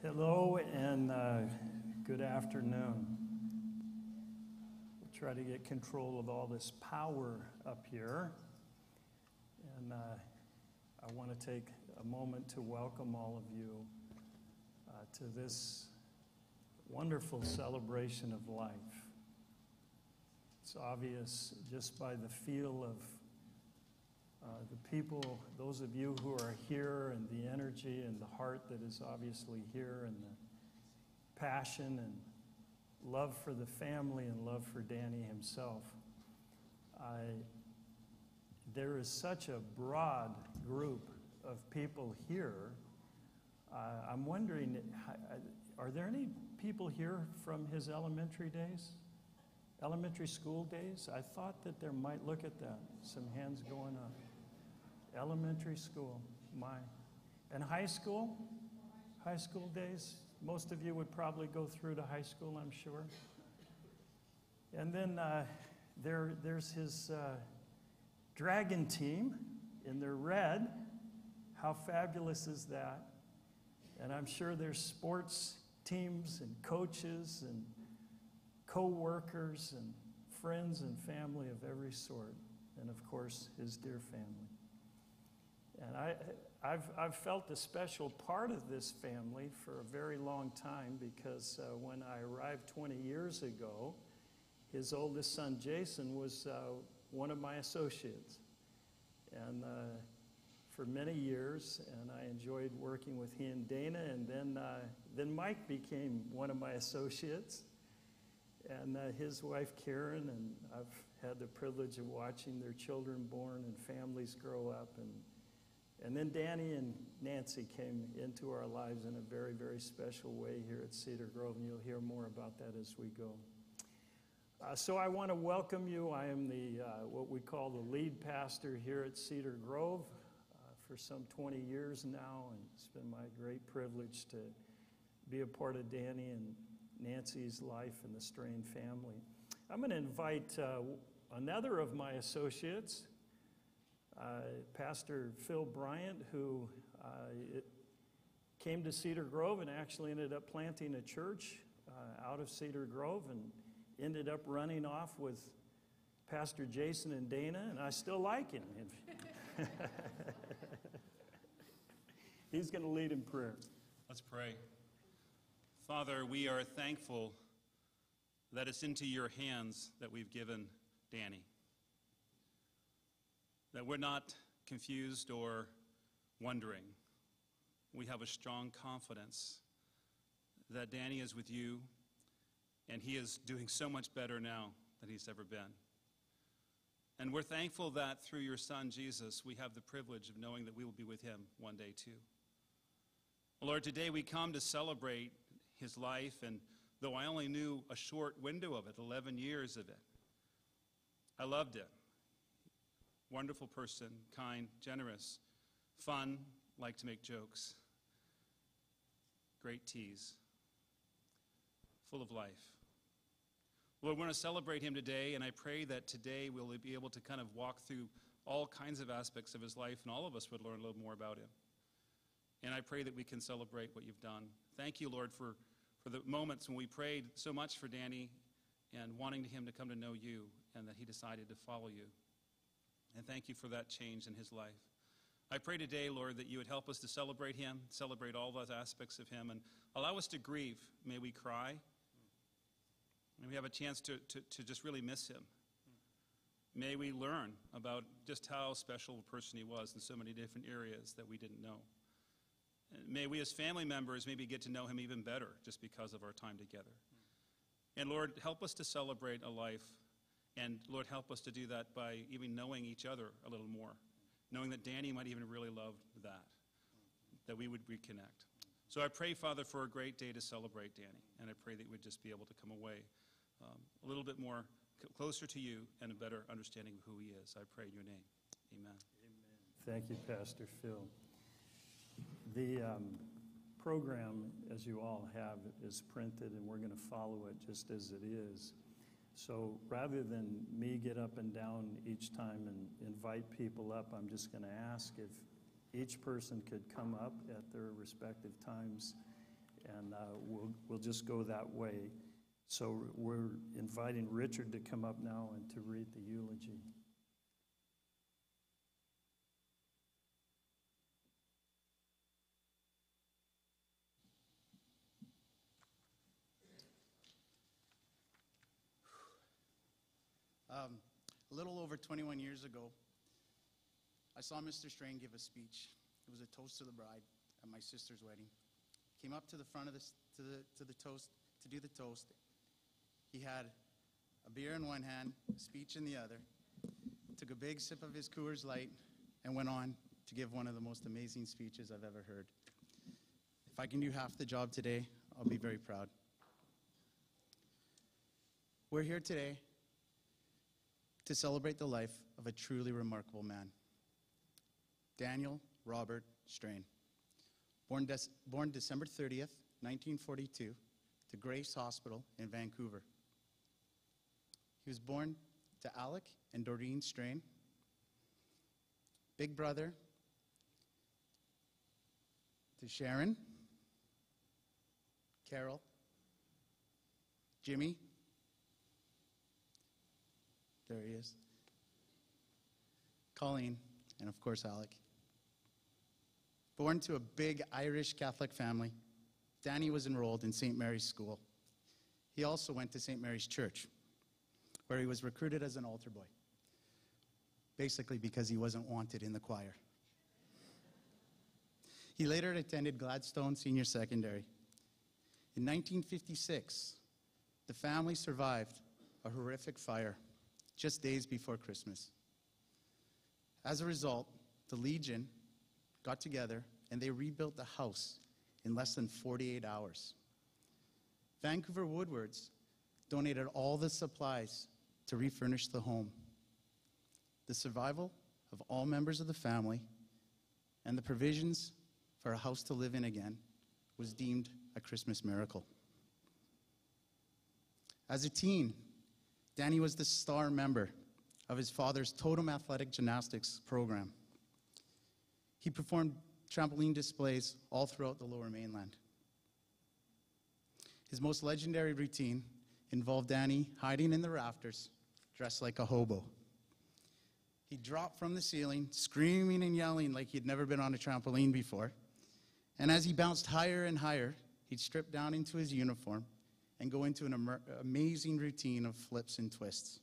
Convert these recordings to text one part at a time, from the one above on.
Hello and good afternoon. We'll try to get control of all this power up here. And I want to take a moment to welcome all of you to this wonderful celebration of life. It's obvious just by the feel of the people, those of you who are here, and the energy and the heart that is obviously here, and the passion and love for the family and love for Danny himself. There is such a broad group of people here. I'm wondering, are there any people here from his elementary days? Elementary school days? I thought that there might, look at that, some hands going up. Elementary school, and high school? High school days? Most of you would probably go through to high school, I'm sure. And then there's his dragon team in their red. How fabulous is that? And I'm sure there's sports teams and coaches and co-workers and friends and family of every sort. And of course, his dear family. And I've felt a special part of this family for a very long time because when I arrived 20 years ago, his oldest son, Jason, was one of my associates. And for many years, and I enjoyed working with he and Dana, and then Mike became one of my associates, and his wife, Karen, and I've had the privilege of watching their children born and families grow up, and then Danny and Nancy came into our lives in a very, very special way here at Cedar Grove, and you'll hear more about that as we go. So I want to welcome you. I am the what we call the lead pastor here at Cedar Grove for some 20 years now, and it's been my great privilege to be a part of Danny and Nancy's life and the Strain family. I'm going to invite another of my associates, Pastor Phil Bryant, who came to Cedar Grove and actually ended up planting a church out of Cedar Grove and ended up running off with Pastor Jason and Dana, and I still like him. He's going to lead in prayer. Let's pray. Father, we are thankful that it's into your hands that we've given Danny. That we're not confused or wondering. We have a strong confidence that Danny is with you, and he is doing so much better now than he's ever been. And we're thankful that through your son, Jesus, we have the privilege of knowing that we will be with him one day too. Lord, today we come to celebrate his life, and though I only knew a short window of it, 11 years of it, I loved it. Wonderful person, kind, generous, fun, liked to make jokes, great tease, full of life. Lord, we want to celebrate him today, and I pray that today we'll be able to kind of walk through all kinds of aspects of his life, and all of us would learn a little more about him. And I pray that we can celebrate what you've done. Thank you, Lord, for the moments when we prayed so much for Danny and wanting him to come to know you, and that he decided to follow you. And thank you for that change in his life. I pray today, Lord, that you would help us to celebrate him, celebrate all those aspects of him, and allow us to grieve. May we cry. May we have a chance to just really miss him. May we learn about just how special a person he was in so many different areas that we didn't know. And may we as family members maybe get to know him even better just because of our time together. And Lord, help us to celebrate a life. And Lord, help us to do that by even knowing each other a little more. Knowing that Danny might even really love that we would reconnect. So I pray, Father, for a great day to celebrate Danny. And I pray that we'd just be able to come away a little bit more closer to you and a better understanding of who he is. I pray in your name. Amen. Amen. Thank you, Pastor Phil. The program, as you all have, is printed, and we're going to follow it just as it is. So rather than me get up and down each time and invite people up, I'm just going to ask if each person could come up at their respective times and we'll just go that way. So we're inviting Richard to come up now and to read the eulogy. A little over 21 years ago, I saw Mr. Strain give a speech. It was a toast to the bride at my sister's wedding. Came up to the front of the toast to do the toast. He had a beer in one hand, a speech in the other, took a big sip of his Coors Light, and went on to give one of the most amazing speeches I've ever heard. If I can do half the job today, I'll be very proud. We're here today to celebrate the life of a truly remarkable man, Daniel Robert Strain. Born December 30th, 1942, to Grace Hospital in Vancouver. He was born to Alec and Doreen Strain, big brother to Sharon, Carol, Jimmy, there he is, Colleen, and of course Alec. Born to a big Irish Catholic family, Danny was enrolled in St. Mary's School. He also went to St. Mary's Church, where he was recruited as an altar boy, basically because he wasn't wanted in the choir. He later attended Gladstone Senior Secondary. In 1956, the family survived a horrific fire just days before Christmas. As a result, the Legion got together and they rebuilt the house in less than 48 hours. Vancouver Woodwards donated all the supplies to refurnish the home. The survival of all members of the family and the provisions for a house to live in again was deemed a Christmas miracle. As a teen, Danny was the star member of his father's totem athletic gymnastics program. He performed trampoline displays all throughout the Lower Mainland. His most legendary routine involved Danny hiding in the rafters, dressed like a hobo. He'd drop from the ceiling, screaming and yelling like he'd never been on a trampoline before. And as he bounced higher and higher, he'd strip down into his uniform and go into an amazing routine of flips and twists.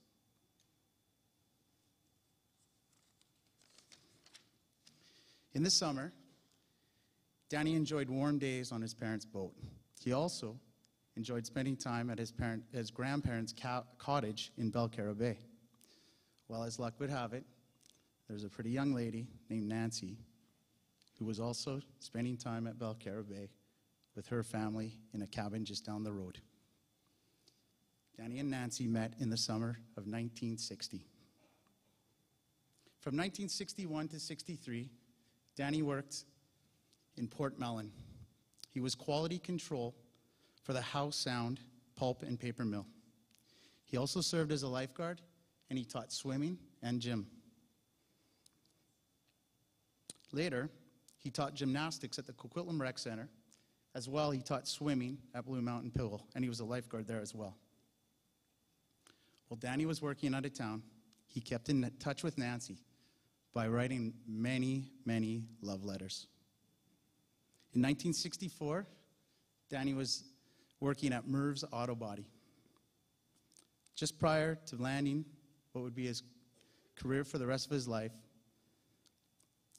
In the summer, Danny enjoyed warm days on his parents' boat. He also enjoyed spending time at his grandparents' cottage in Belcarra Bay. Well, as luck would have it, there was a pretty young lady named Nancy who was also spending time at Belcarra Bay with her family in a cabin just down the road. Danny and Nancy met in the summer of 1960. From 1961 to 63, Danny worked in Port Mellon. He was quality control for the Howe Sound pulp and paper mill. He also served as a lifeguard, and he taught swimming and gym. Later, he taught gymnastics at the Coquitlam Rec Center. As well, he taught swimming at Blue Mountain Pool, and he was a lifeguard there as well. While Danny was working out of town, he kept in touch with Nancy by writing many, many love letters. In 1964, Danny was working at Merv's Auto Body. Just prior to landing what would be his career for the rest of his life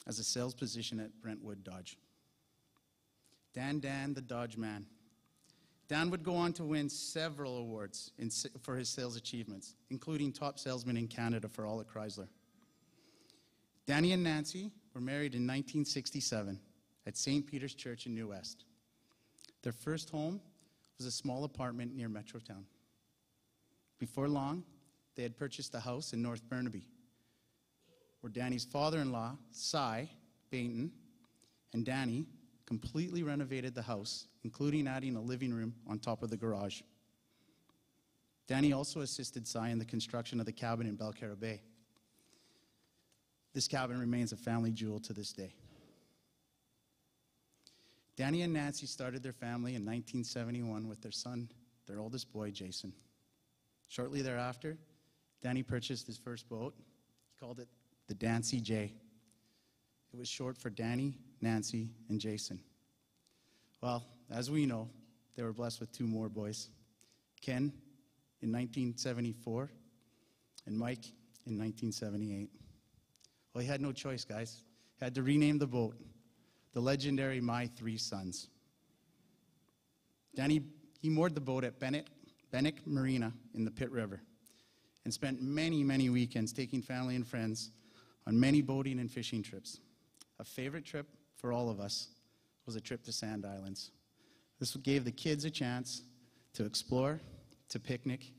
as a sales position at Brentwood Dodge. Dan the Dodge Man. Dan would go on to win several awards for his sales achievements, including top salesman in Canada for all at Chrysler. Danny and Nancy were married in 1967 at St. Peter's Church in New West. Their first home was a small apartment near Metrotown. Before long, they had purchased a house in North Burnaby, where Danny's father-in-law, Cy Bainton, and Danny completely renovated the house, including adding a living room on top of the garage. Danny also assisted Cy in the construction of the cabin in Belcarra Bay. This cabin remains a family jewel to this day. Danny and Nancy started their family in 1971 with their son, their oldest boy, Jason. Shortly thereafter, Danny purchased his first boat. He called it the Dancy J. It was short for Danny, Nancy, and Jason. Well, as we know, they were blessed with two more boys, Ken in 1974 and Mike in 1978. Well, he had no choice, guys. He had to rename the boat the legendary My Three Sons. Danny, he moored the boat at Bannock Marina in the Pitt River and spent many, many weekends taking family and friends on many boating and fishing trips. A favorite trip for all of us was a trip to Sand Islands. This gave the kids a chance to explore, to picnic,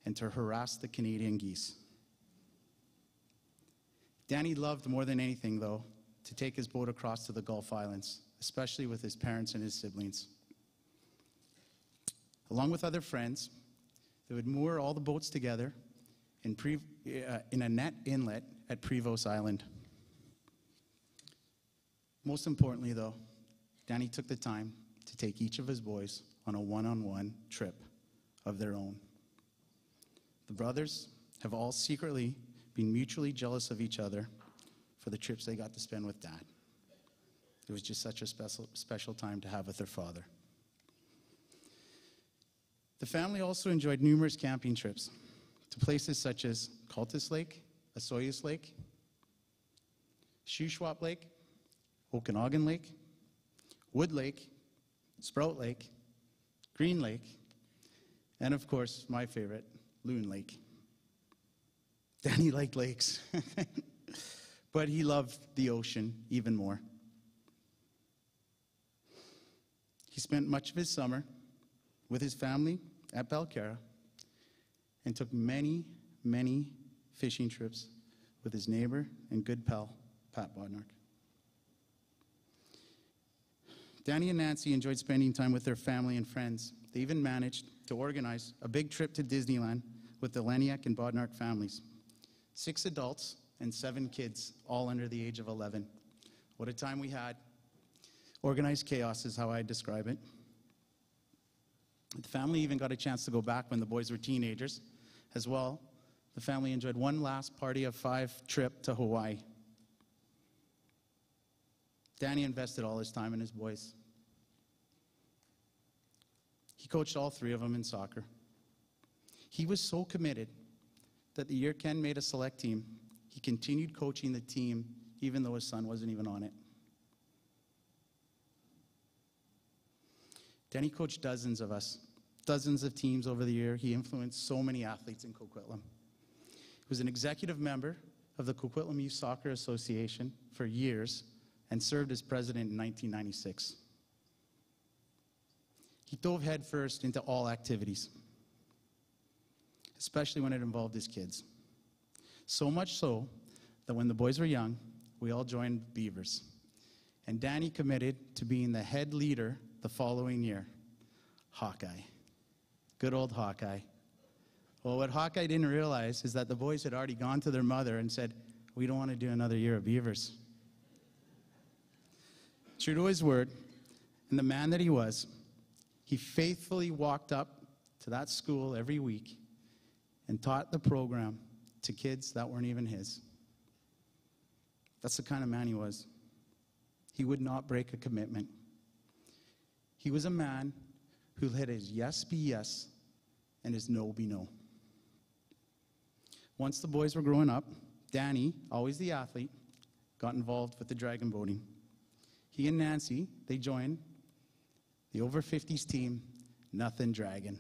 and to harass the Canadian geese. Danny loved more than anything, though, to take his boat across to the Gulf Islands, especially with his parents and his siblings. Along with other friends, they would moor all the boats together in a net inlet at Prevost Island. Most importantly, though, Danny took the time to take each of his boys on a one-on-one trip of their own. The brothers have all secretly been mutually jealous of each other for the trips they got to spend with Dad. It was just such a special time to have with their father. The family also enjoyed numerous camping trips to places such as Cultus Lake, Osoyoos Lake, Shuswap Lake, Okanagan Lake, Wood Lake, Sprout Lake, Green Lake, and of course, my favorite, Loon Lake. Danny liked lakes, but he loved the ocean even more. He spent much of his summer with his family at Belcara and took many, many fishing trips with his neighbor and good pal, Pat Bodnark. Danny and Nancy enjoyed spending time with their family and friends. They even managed to organize a big trip to Disneyland with the Leniak and Bodnark families. 6 adults and 7 kids, all under the age of 11. What a time we had. Organized chaos is how I describe it. The family even got a chance to go back when the boys were teenagers. As well, the family enjoyed one last party of 5 trip to Hawaii. Danny invested all his time in his boys. He coached all 3 of them in soccer. He was so committed that the year Ken made a select team, he continued coaching the team even though his son wasn't even on it. Danny coached dozens of us, dozens of teams over the year. He influenced so many athletes in Coquitlam. He was an executive member of the Coquitlam Youth Soccer Association for years and served as president in 1996. He dove headfirst into all activities, especially when it involved his kids. So much so that when the boys were young, we all joined Beavers. And Danny committed to being the head leader the following year. Hawkeye. Good old Hawkeye. Well, what Hawkeye didn't realize is that the boys had already gone to their mother and said, "We don't want to do another year of Beavers." True to his word, and the man that he was, he faithfully walked up to that school every week and taught the program to kids that weren't even his. That's the kind of man he was. He would not break a commitment. He was a man who let his yes be yes and his no be no. Once the boys were growing up, Danny, always the athlete, got involved with the dragon boating. He and Nancy, they joined the over 50s team, Nothing Dragon.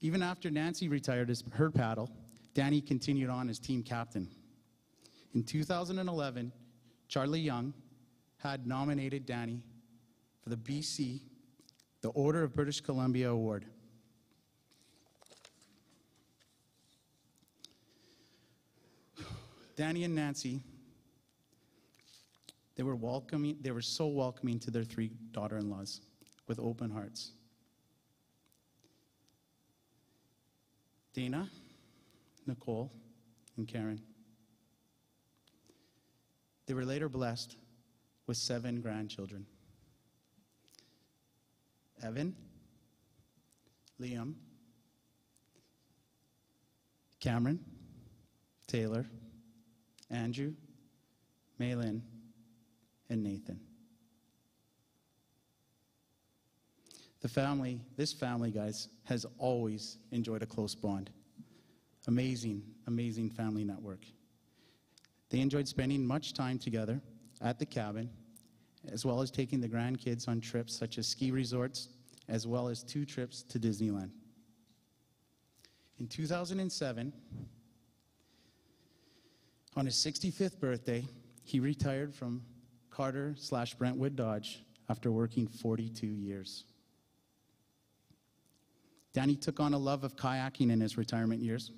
Even after Nancy retired her paddle, Danny continued on as team captain. In 2011, Charlie Young had nominated Danny for the BC, the Order of British Columbia Award. Danny and Nancy, they were so welcoming to their 3 daughter-in-laws with open hearts. Dana, Nicole, and Karen. They were later blessed with 7 grandchildren. Evan, Liam, Cameron, Taylor, Andrew, Maylin, and Nathan. This family, guys, has always enjoyed a close bond. Amazing, amazing family network. They enjoyed spending much time together at the cabin, as well as taking the grandkids on trips such as ski resorts, as well as 2 trips to Disneyland. In 2007, on his 65th birthday, he retired from Carter/Brentwood Dodge after working 42 years. Danny took on a love of kayaking in his retirement years,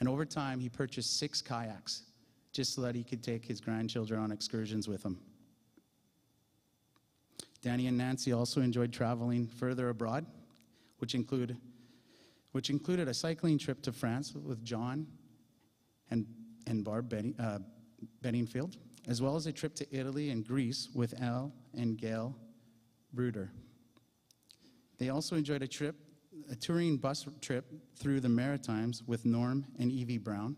and over time he purchased 6 kayaks just so that he could take his grandchildren on excursions with him. Danny and Nancy also enjoyed traveling further abroad, which included a cycling trip to France with John and Barb Bedingfield, as well as a trip to Italy and Greece with Elle and Gail Bruder. They also enjoyed a touring bus trip through the Maritimes with Norm and Evie Brown,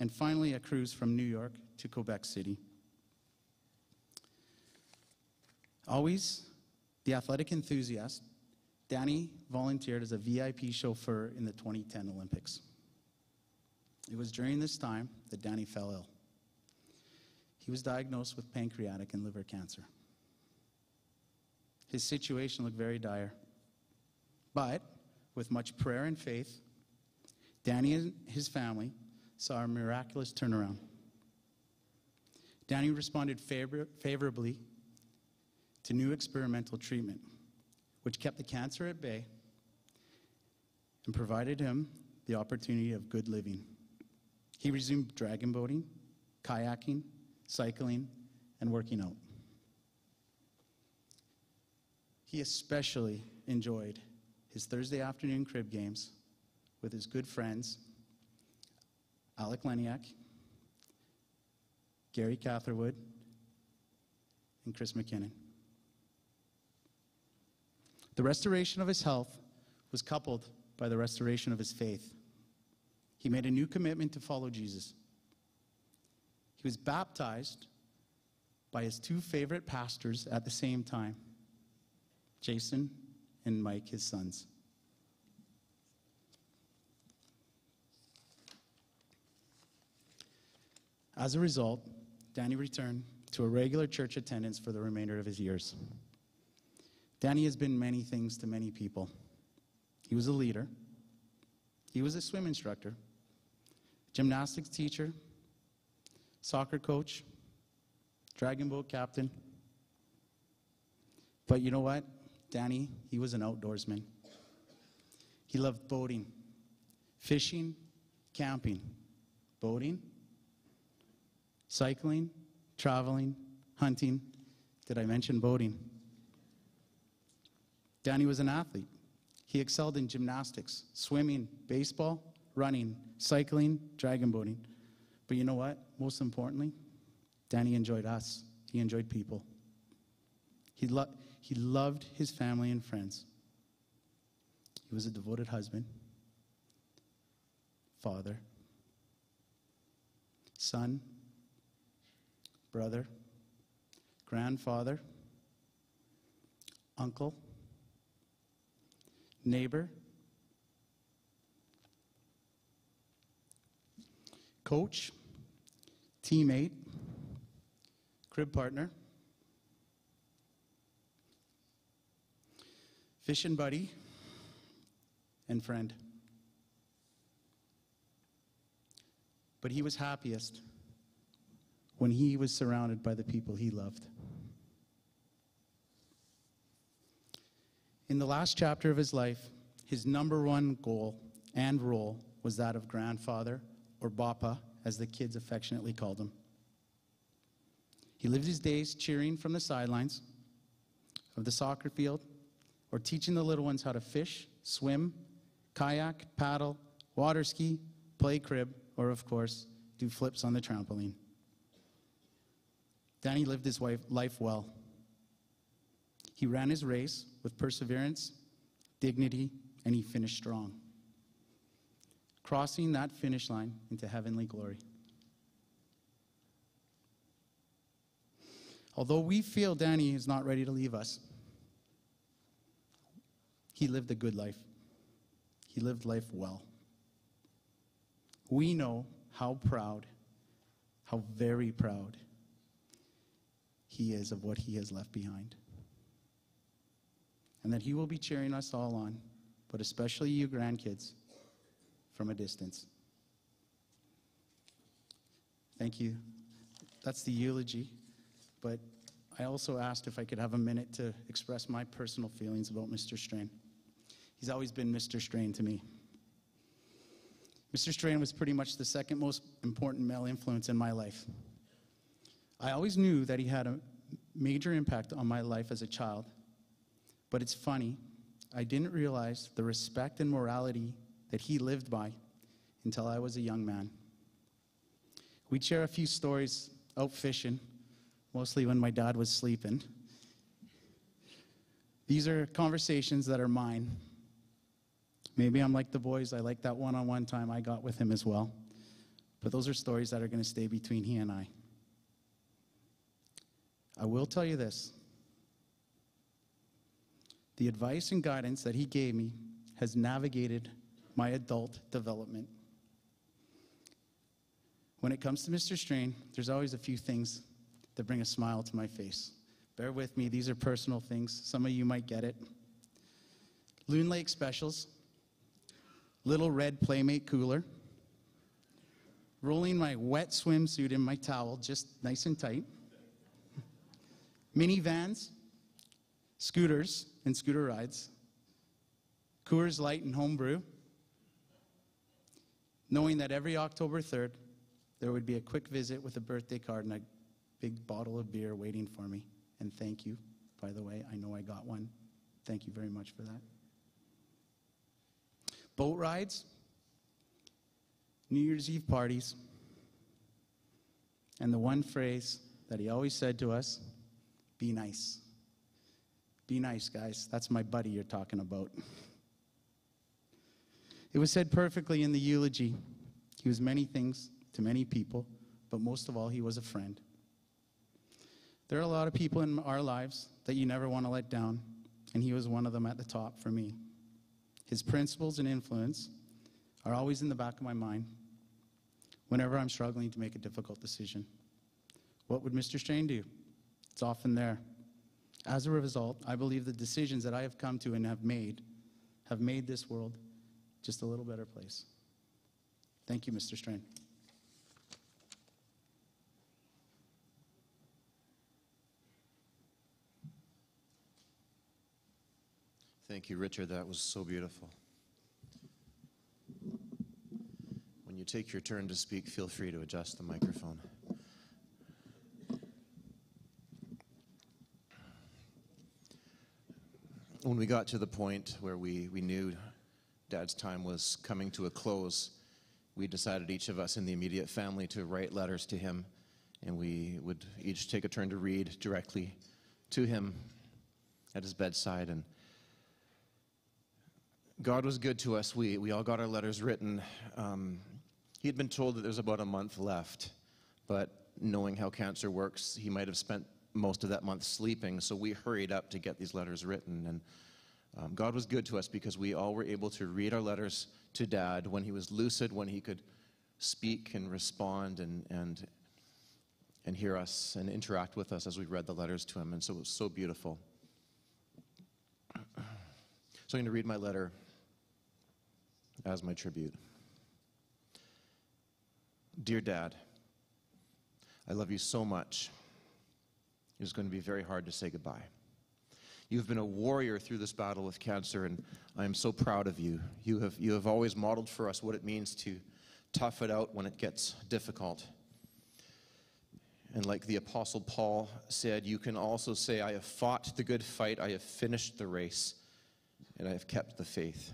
and finally a cruise from New York to Quebec City. Always the athletic enthusiast, Danny volunteered as a VIP chauffeur in the 2010 Olympics. It was during this time that Danny fell ill. He was diagnosed with pancreatic and liver cancer. His situation looked very dire. But with much prayer and faith, Danny and his family saw a miraculous turnaround. Danny responded favorably to new experimental treatment, which kept the cancer at bay and provided him the opportunity of good living. He resumed dragon boating, kayaking, cycling, and working out. He especially enjoyed his Thursday afternoon crib games with his good friends, Alec Leniak, Gary Catherwood, and Chris McKinnon. The restoration of his health was coupled by the restoration of his faith. He made a new commitment to follow Jesus. He was baptized by his 2 favorite pastors at the same time, Jason and Mike, his sons. As a result, Danny returned to a regular church attendance for the remainder of his years. Danny has been many things to many people. He was a leader. He was a swim instructor, gymnastics teacher, soccer coach, dragon boat captain. But you know what? Danny, he was an outdoorsman. He loved boating, fishing, camping, boating, cycling, traveling, hunting. Did I mention boating? Danny was an athlete. He excelled in gymnastics, swimming, baseball, running, cycling, dragon boating. But you know what? Most importantly, Danny enjoyed us. He enjoyed people. He loved his family and friends. He was a devoted husband, father, son, brother, grandfather, uncle, neighbor, coach, teammate, crib partner, fishing buddy, and friend. But he was happiest when he was surrounded by the people he loved. In the last chapter of his life, his number one goal and role was that of grandfather, or Bappa, as the kids affectionately called him. He lived his days cheering from the sidelines of the soccer field, or teaching the little ones how to fish, swim, kayak, paddle, water ski, play crib, or of course, do flips on the trampoline. Danny lived his life well. He ran his race with perseverance dignity, and he finished strong, crossing that finish line into heavenly glory. Although we feel Danny is not ready to leave us, he lived a good life. He lived life well. We know how proud, how very proud he is of what he has left behind. And that he will be cheering us all on, but especially you grandkids, from a distance. Thank you. That's the eulogy. But I also asked if I could have a minute to express my personal feelings about Mr. Strain. He's always been Mr. Strain to me. Mr. Strain was pretty much the second most important male influence in my life. I always knew that he had a major impact on my life as a child. But it's funny, I didn't realize the respect and morality that he lived by until I was a young man. We'd share a few stories out fishing, mostly when my dad was sleeping. These are conversations that are mine. Maybe I'm like the boys, I like that one-on-one time I got with him as well. But those are stories that are going to stay between he and I. I will tell you this. The advice and guidance that he gave me has navigated my adult development. When it comes to Mr. Strain, there's always a few things that bring a smile to my face. Bear with me, these are personal things. Some of you might get it. Loon Lake specials, little red Playmate cooler, rolling my wet swimsuit in my towel just nice and tight, minivans, scooters and scooter rides, Coors Light and homebrew, knowing that every October 3rd, there would be a quick visit with a birthday card and a big bottle of beer waiting for me. And thank you, by the way. I know I got one. Thank you very much for that. Boat rides, New Year's Eve parties, and the one phrase that he always said to us, be nice. Be nice, guys. That's my buddy you're talking about. It was said perfectly in the eulogy. He was many things to many people, but most of all, he was a friend. There are a lot of people in our lives that you never want to let down, and he was one of them at the top for me. His principles and influence are always in the back of my mind whenever I'm struggling to make a difficult decision. What would Mr. Strain do? It's often there. As a result, I believe the decisions that I have come to and have made this world just a little better place. Thank you, Mr. Strain. Thank you, Richard. That was so beautiful. When you take your turn to speak, feel free to adjust the microphone. When we got to the point where we knew Dad's time was coming to a close, we decided, each of us in the immediate family, to write letters to him, and we would each take a turn to read directly to him at his bedside. And God was good to us. We all got our letters written. He had been told that there was about a month left, but knowing how cancer works, he might have spent most of that month sleeping, so we hurried up to get these letters written. And God was good to us because we all were able to read our letters to Dad when he was lucid, when he could speak and respond and hear us and interact with us as we read the letters to him. And so it was so beautiful. So I'm going to read my letter as my tribute. Dear Dad, I love you so much. It was going to be very hard to say goodbye. You've been a warrior through this battle with cancer, and I am so proud of you. You have always modeled for us what it means to tough it out when it gets difficult. And like the Apostle Paul said, you can also say, I have fought the good fight, I have finished the race, and I have kept the faith.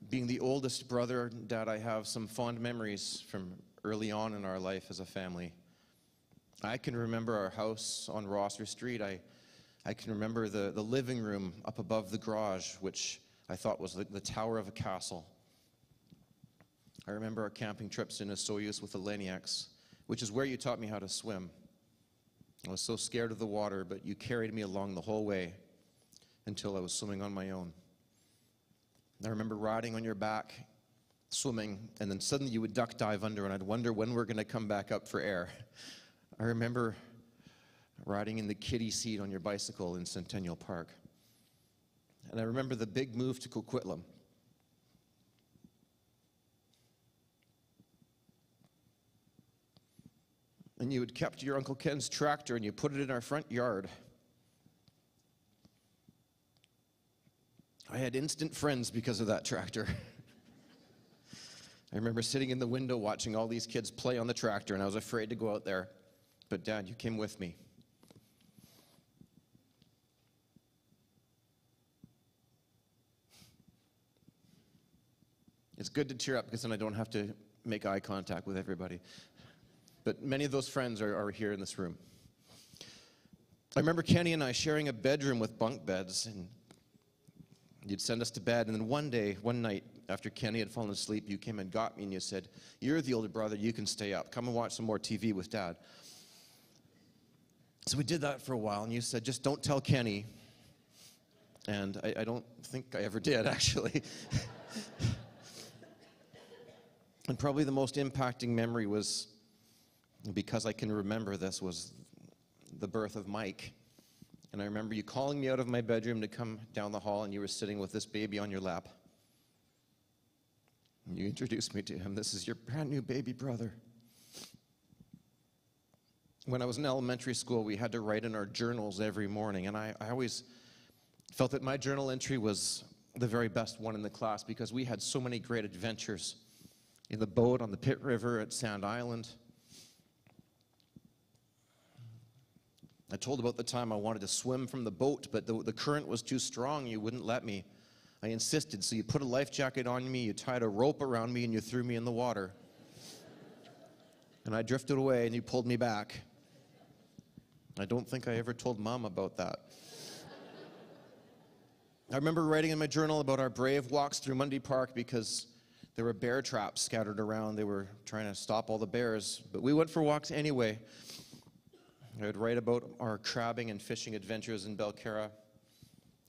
Being the oldest brother, Dad, I have some fond memories from early on in our life as a family. I can remember our house on Rosser Street. I I can remember the living room up above the garage, which I thought was the tower of a castle. I remember our camping trips in Osoyoos with the Laniacs, which is where you taught me how to swim. I was so scared of the water, but you carried me along the whole way until I was swimming on my own. I remember riding on your back, swimming, and then suddenly you would duck dive under, and I'd wonder when we're going to come back up for air. I remember riding in the kiddie seat on your bicycle in Centennial Park. And I remember the big move to Coquitlam. And you had kept your Uncle Ken's tractor and you put it in our front yard. I had instant friends because of that tractor. I remember sitting in the window watching all these kids play on the tractor, and I was afraid to go out there. But Dad, you came with me. It's good to cheer up because then I don't have to make eye contact with everybody. But many of those friends are here in this room. I remember Kenny and I sharing a bedroom with bunk beds, and you'd send us to bed, and then one night, after Kenny had fallen asleep, you came and got me, and you said, "You're the older brother, you can stay up. Come and watch some more TV with Dad." So we did that for a while, and you said, "Just don't tell Kenny." And I don't think I ever did, actually. And probably the most impacting memory was, because I can remember this, was the birth of Mike. And I remember you calling me out of my bedroom to come down the hall, and you were sitting with this baby on your lap. And you introduced me to him. "This is your brand new baby brother." When I was in elementary school, we had to write in our journals every morning, and I always felt that my journal entry was the very best one in the class because we had so many great adventures in the boat, on the Pitt River, at Sand Island. I told about the time I wanted to swim from the boat, but the current was too strong. You wouldn't let me. I insisted, so you put a life jacket on me, you tied a rope around me, and you threw me in the water. And I drifted away, and you pulled me back. I don't think I ever told Mom about that. I remember writing in my journal about our brave walks through Mundy Park because there were bear traps scattered around. They were trying to stop all the bears, but we went for walks anyway. I would write about our crabbing and fishing adventures in Belcarra. I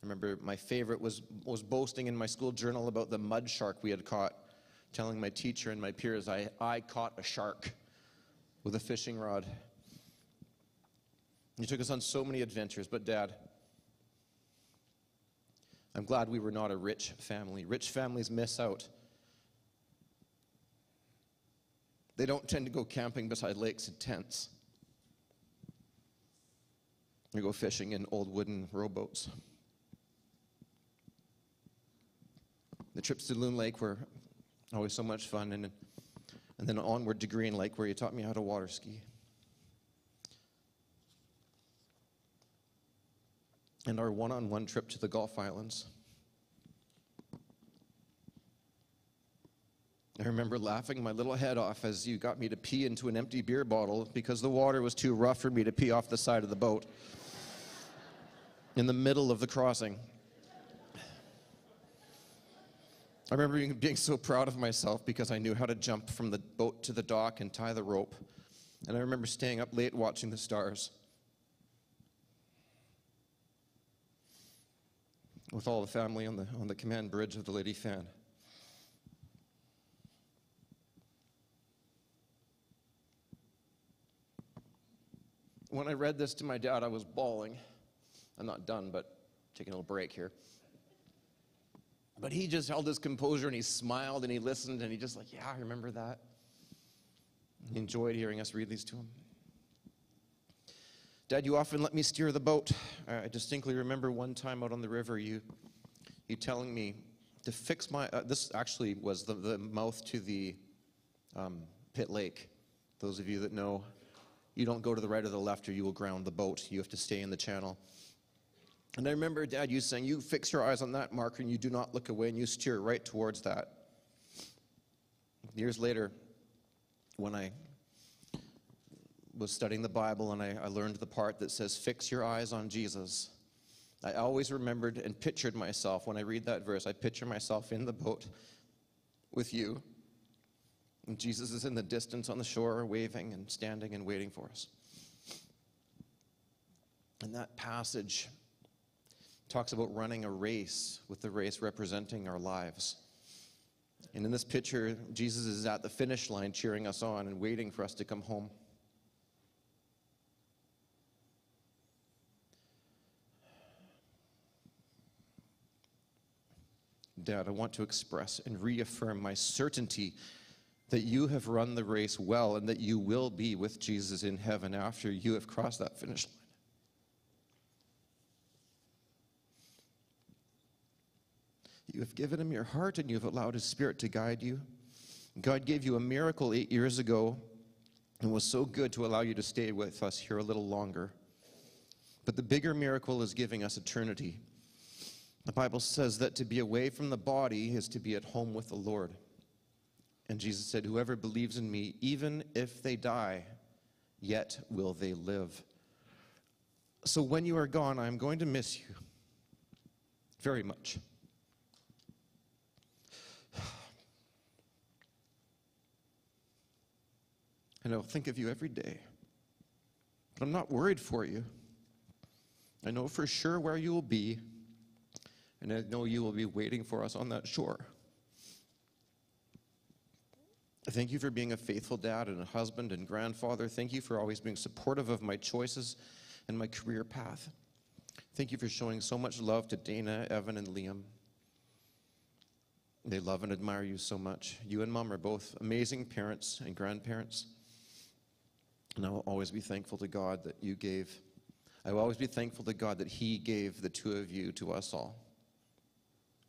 remember my favorite was boasting in my school journal about the mud shark we had caught, telling my teacher and my peers I caught a shark with a fishing rod. You took us on so many adventures, but Dad, I'm glad we were not a rich family. Rich families miss out. They don't tend to go camping beside lakes and tents. They go fishing in old wooden rowboats. The trips to Loon Lake were always so much fun, and then onward to Green Lake, where you taught me how to water ski. And our one-on-one trip to the Gulf Islands. I remember laughing my little head off as you got me to pee into an empty beer bottle because the water was too rough for me to pee off the side of the boat in the middle of the crossing. I remember being so proud of myself because I knew how to jump from the boat to the dock and tie the rope. And I remember staying up late watching the stars with all the family on the command bridge of the Lady Fan. When I read this to my dad, I was bawling. I'm not done, but taking a little break here. But he just held his composure, and he smiled, and he listened, and he just like, "Yeah, I remember that." He enjoyed hearing us read these to him. Dad, you often let me steer the boat. I distinctly remember one time out on the river, you telling me to fix my, this actually was the mouth to the Pitt Lake. Those of you that know, you don't go to the right or the left or you will ground the boat. You have to stay in the channel. And I remember, Dad, you saying, "You fix your eyes on that marker and you do not look away and you steer right towards that." Years later, when I was studying the Bible and I learned the part that says, "Fix your eyes on Jesus," I always remembered and pictured myself, when I read that verse, I picture myself in the boat with you. And Jesus is in the distance on the shore, waving and standing and waiting for us. And that passage talks about running a race, with the race representing our lives. And in this picture, Jesus is at the finish line cheering us on and waiting for us to come home. Dad, I want to express and reaffirm my certainty that you have run the race well and that you will be with Jesus in heaven after you have crossed that finish line. You have given him your heart and you have allowed his Spirit to guide you. God gave you a miracle 8 years ago and was so good to allow you to stay with us here a little longer. But the bigger miracle is giving us eternity. The Bible says that to be away from the body is to be at home with the Lord. And Jesus said, whoever believes in me, even if they die, yet will they live. So when you are gone, I'm going to miss you very much. And I'll think of you every day. But I'm not worried for you. I know for sure where you will be, and I know you will be waiting for us on that shore. Thank you for being a faithful dad and a husband and grandfather. Thank you for always being supportive of my choices and my career path. Thank you for showing so much love to Dana, Evan, and Liam. They love and admire you so much. You and Mom are both amazing parents and grandparents. And I will always be thankful to God that you gave. I will always be thankful to God that he gave the two of you to us all.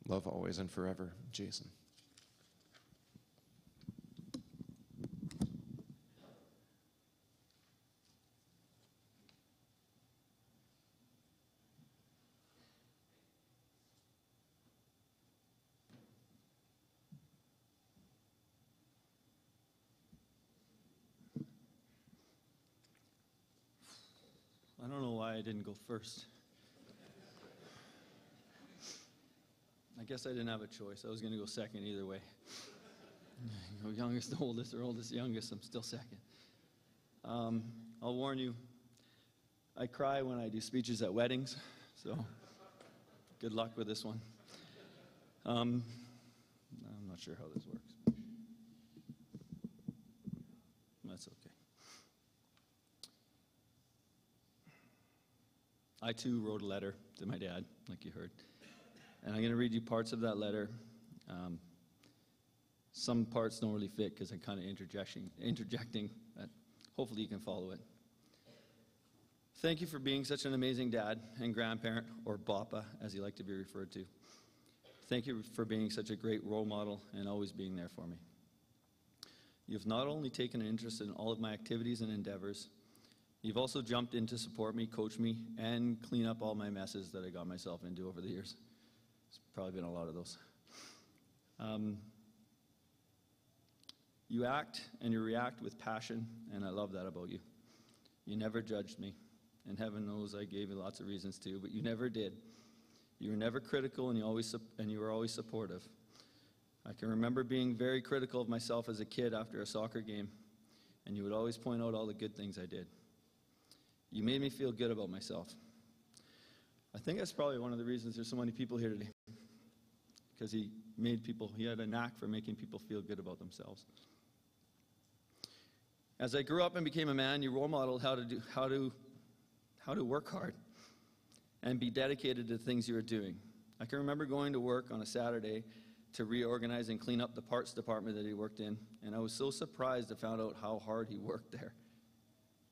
Love always and forever, Jason. I don't know why I didn't go first. I guess I didn't have a choice. I was going to go second either way. Go youngest, oldest, or oldest, youngest, I'm still second. I'll warn you, I cry when I do speeches at weddings, so good luck with this one. I'm not sure how this works. That's okay. I, too, wrote a letter to my dad, like you heard. And I'm going to read you parts of that letter. Some parts don't really fit because I'm kind of interjecting, but hopefully you can follow it. Thank you for being such an amazing dad and grandparent, or Bappa, as you like to be referred to. Thank you for being such a great role model and always being there for me. You've not only taken an interest in all of my activities and endeavors, you've also jumped in to support me, coach me, and clean up all my messes that I got myself into over the years. It's probably been a lot of those. You act and you react with passion, and I love that about you. You never judged me, and heaven knows I gave you lots of reasons to, but you never did. You were never critical, and you were always supportive. I can remember being very critical of myself as a kid after a soccer game, and you would always point out all the good things I did. You made me feel good about myself. I think that's probably one of the reasons there's so many people here today, because he had a knack for making people feel good about themselves. As I grew up and became a man, you role modeled how to work hard and be dedicated to the things you were doing. I can remember going to work on a Saturday to reorganize and clean up the parts department that he worked in, and I was so surprised to find out how hard he worked there.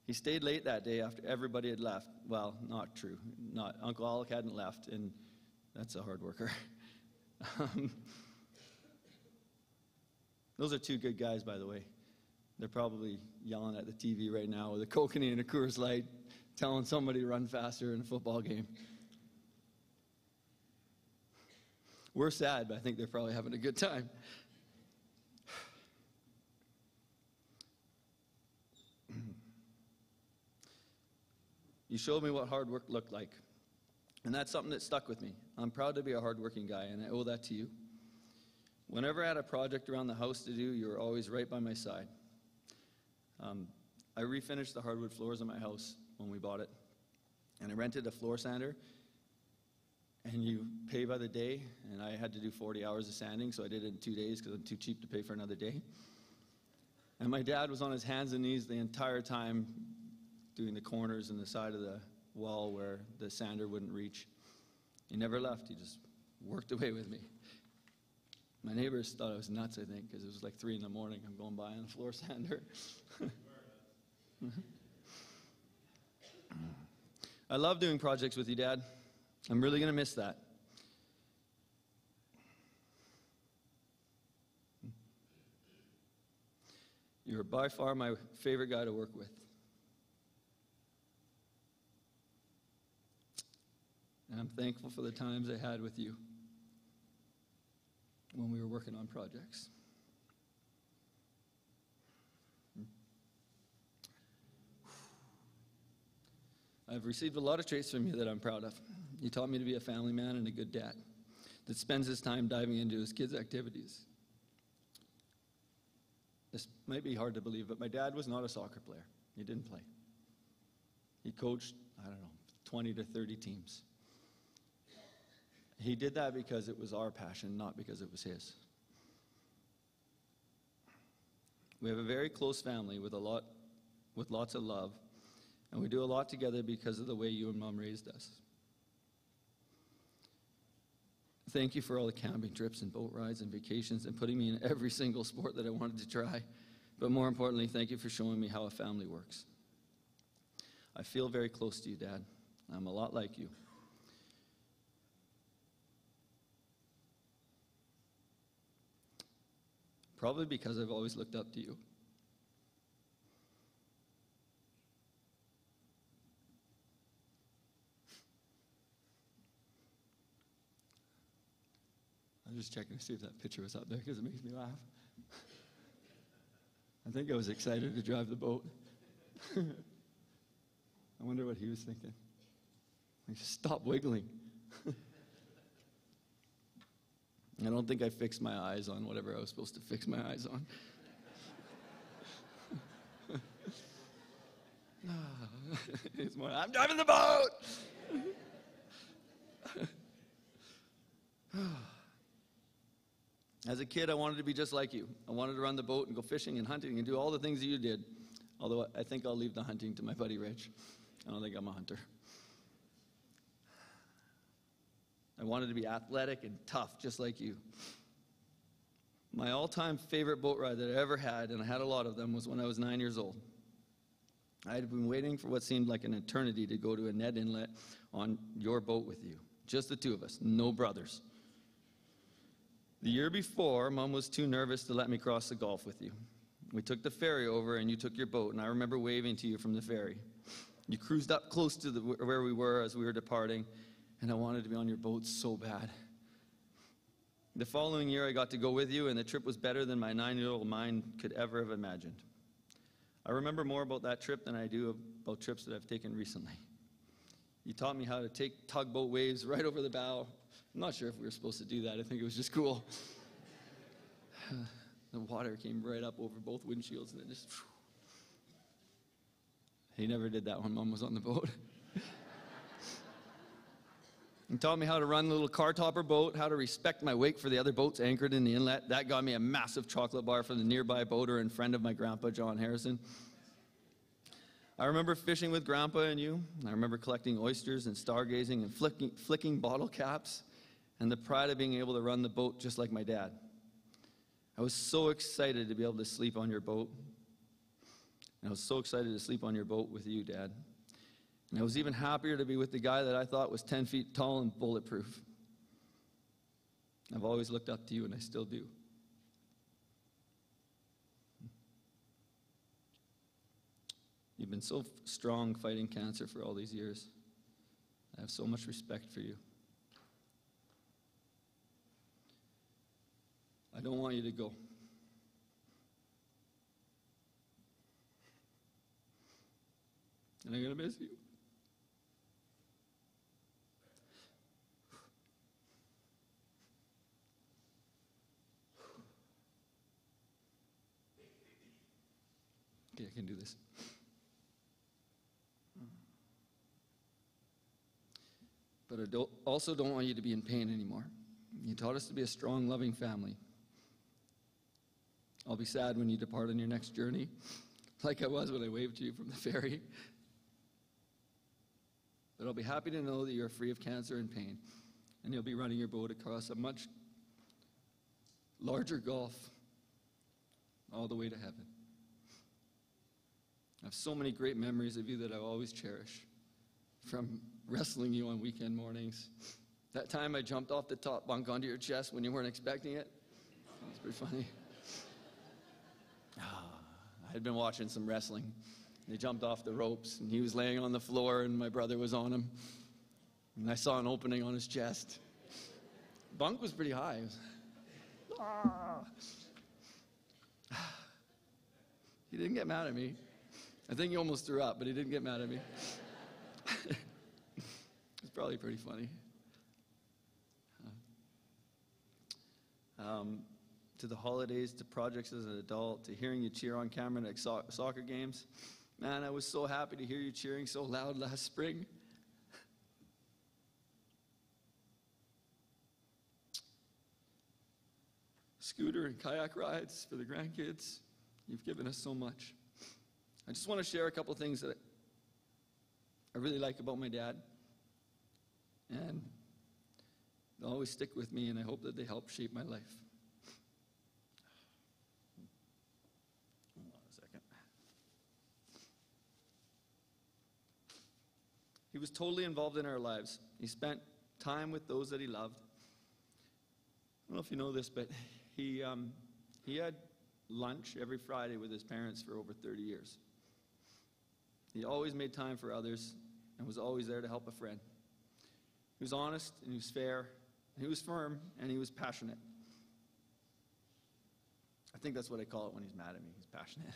He stayed late that day after everybody had left. Well, not true. Uncle Alec hadn't left, and that's a hard worker. Those are two good guys, by the way. They're probably yelling at the TV right now with a Kokanee and a Coors Light, telling somebody to run faster in a football game. We're sad, but I think they're probably having a good time. You showed me what hard work looked like. And that's something that stuck with me. I'm proud to be a hardworking guy, and I owe that to you. Whenever I had a project around the house to do, you were always right by my side. I refinished the hardwood floors in my house when we bought it, and I rented a floor sander, and you pay by the day, and I had to do 40 hours of sanding, so I did it in 2 days because I'm too cheap to pay for another day. And my dad was on his hands and knees the entire time doing the corners and the side of the wall where the sander wouldn't reach. He never left. He just worked away with me. My neighbors thought I was nuts, I think, because it was like 3 in the morning. I'm going by on a floor sander. I love doing projects with you, Dad. I'm really going to miss that. You're by far my favorite guy to work with. And I'm thankful for the times I had with you when we were working on projects. I've received a lot of traits from you that I'm proud of. You taught me to be a family man and a good dad that spends his time diving into his kids' activities. This might be hard to believe, but my dad was not a soccer player. He didn't play. He coached, 20 to 30 teams. He did that because it was our passion, not because it was his. We have a very close family with lots of love, and we do a lot together because of the way you and Mom raised us. Thank you for all the camping trips and boat rides and vacations and putting me in every single sport that I wanted to try. But more importantly, thank you for showing me how a family works. I feel very close to you, Dad. I'm a lot like you. Probably because I've always looked up to you. I was just checking to see if that picture was up there because it makes me laugh. I think I was excited to drive the boat. I wonder what he was thinking. Like, stop wiggling. I don't think I fixed my eyes on whatever I was supposed to fix my eyes on. I'm driving the boat! As a kid, I wanted to be just like you. I wanted to run the boat and go fishing and hunting and do all the things that you did. Although I think I'll leave the hunting to my buddy Rich. I don't think I'm a hunter. I wanted to be athletic and tough, just like you. My all-time favorite boat ride that I ever had, and I had a lot of them, was when I was 9 years old. I had been waiting for what seemed like an eternity to go to a Ned Inlet on your boat with you. Just the two of us, no brothers. The year before, Mom was too nervous to let me cross the Gulf with you. We took the ferry over, and you took your boat, and I remember waving to you from the ferry. You cruised up close to where we were as we were departing, and I wanted to be on your boat so bad. The following year, I got to go with you, and the trip was better than my 9-year-old mind could ever have imagined. I remember more about that trip than I do about trips that I've taken recently. You taught me how to take tugboat waves right over the bow. I'm not sure if we were supposed to do that. I think it was just cool. The water came right up over both windshields, and it just... He never did that when Mom was on the boat. He taught me how to run the little car topper boat, how to respect my wake for the other boats anchored in the inlet. That got me a massive chocolate bar from the nearby boater and friend of my grandpa, John Harrison. I remember fishing with Grandpa and you. I remember collecting oysters and stargazing and flicking bottle caps, and the pride of being able to run the boat just like my dad. I was so excited to be able to sleep on your boat. And I was so excited to sleep on your boat with you, Dad. And I was even happier to be with the guy that I thought was 10 feet tall and bulletproof. I've always looked up to you, and I still do. You've been so strong fighting cancer for all these years. I have so much respect for you. I don't want you to go. And I'm going to miss you. can do this. But I also don't want you to be in pain anymore. You taught us to be a strong, loving family. I'll be sad when you depart on your next journey, like I was when I waved to you from the ferry. But I'll be happy to know that you're free of cancer and pain, and you'll be running your boat across a much larger gulf all the way to heaven. I have so many great memories of you that I always cherish, from wrestling you on weekend mornings. That time I jumped off the top bunk onto your chest when you weren't expecting it. That was pretty funny. I had been watching some wrestling. They jumped off the ropes, and he was laying on the floor, and my brother was on him. And I saw an opening on his chest. Bunk was pretty high. It was, He didn't get mad at me. I think he almost threw up, but he didn't get mad at me. It's probably pretty funny. To the holidays, to projects as an adult, to hearing you cheer on camera at soccer games. Man, I was so happy to hear you cheering so loud last spring. Scooter and kayak rides for the grandkids. You've given us so much. I just want to share a couple things that I really like about my dad. And they'll always stick with me, and I hope that they help shape my life. Hold on a second. He was totally involved in our lives. He spent time with those that he loved. I don't know if you know this, but he had lunch every Friday with his parents for over 30 years. He always made time for others and was always there to help a friend. He was honest, and he was fair, and he was firm, and he was passionate. I think that's what I call it when he's mad at me. He's passionate.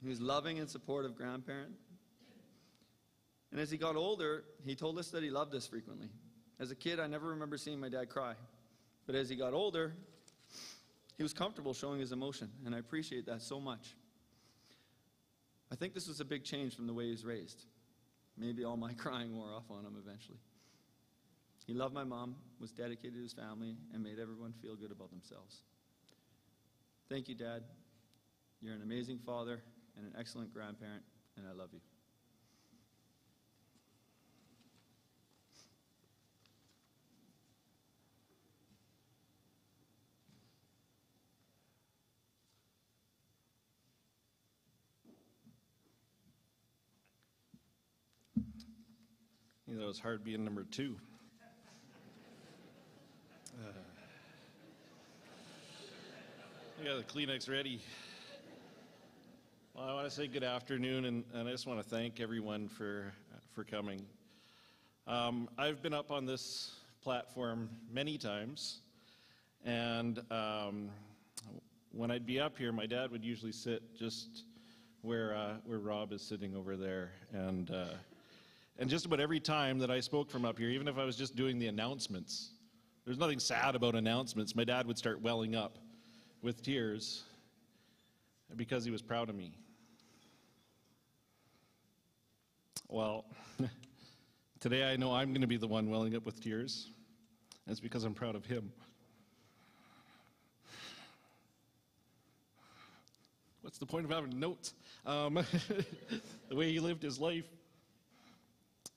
He was loving and supportive grandparent. And as he got older, he told us that he loved us frequently. As a kid, I never remember seeing my dad cry. But as he got older, he was comfortable showing his emotion, and I appreciate that so much. I think this was a big change from the way he was raised. Maybe all my crying wore off on him eventually. He loved my mom, was dedicated to his family, and made everyone feel good about themselves. Thank you, Dad. You're an amazing father and an excellent grandparent, and I love you. You know, it's hard being number two. I got the Kleenex ready. Well, I want to say good afternoon, and I just want to thank everyone for coming. I've been up on this platform many times, and when I'd be up here, my dad would usually sit just where Rob is sitting over there, and just about every time that I spoke from up here, even if I was just doing the announcements, there's nothing sad about announcements. My dad would start welling up with tears because he was proud of me. Well, today I know I'm going to be the one welling up with tears. And it's because I'm proud of him. What's the point of having notes? The way he lived his life.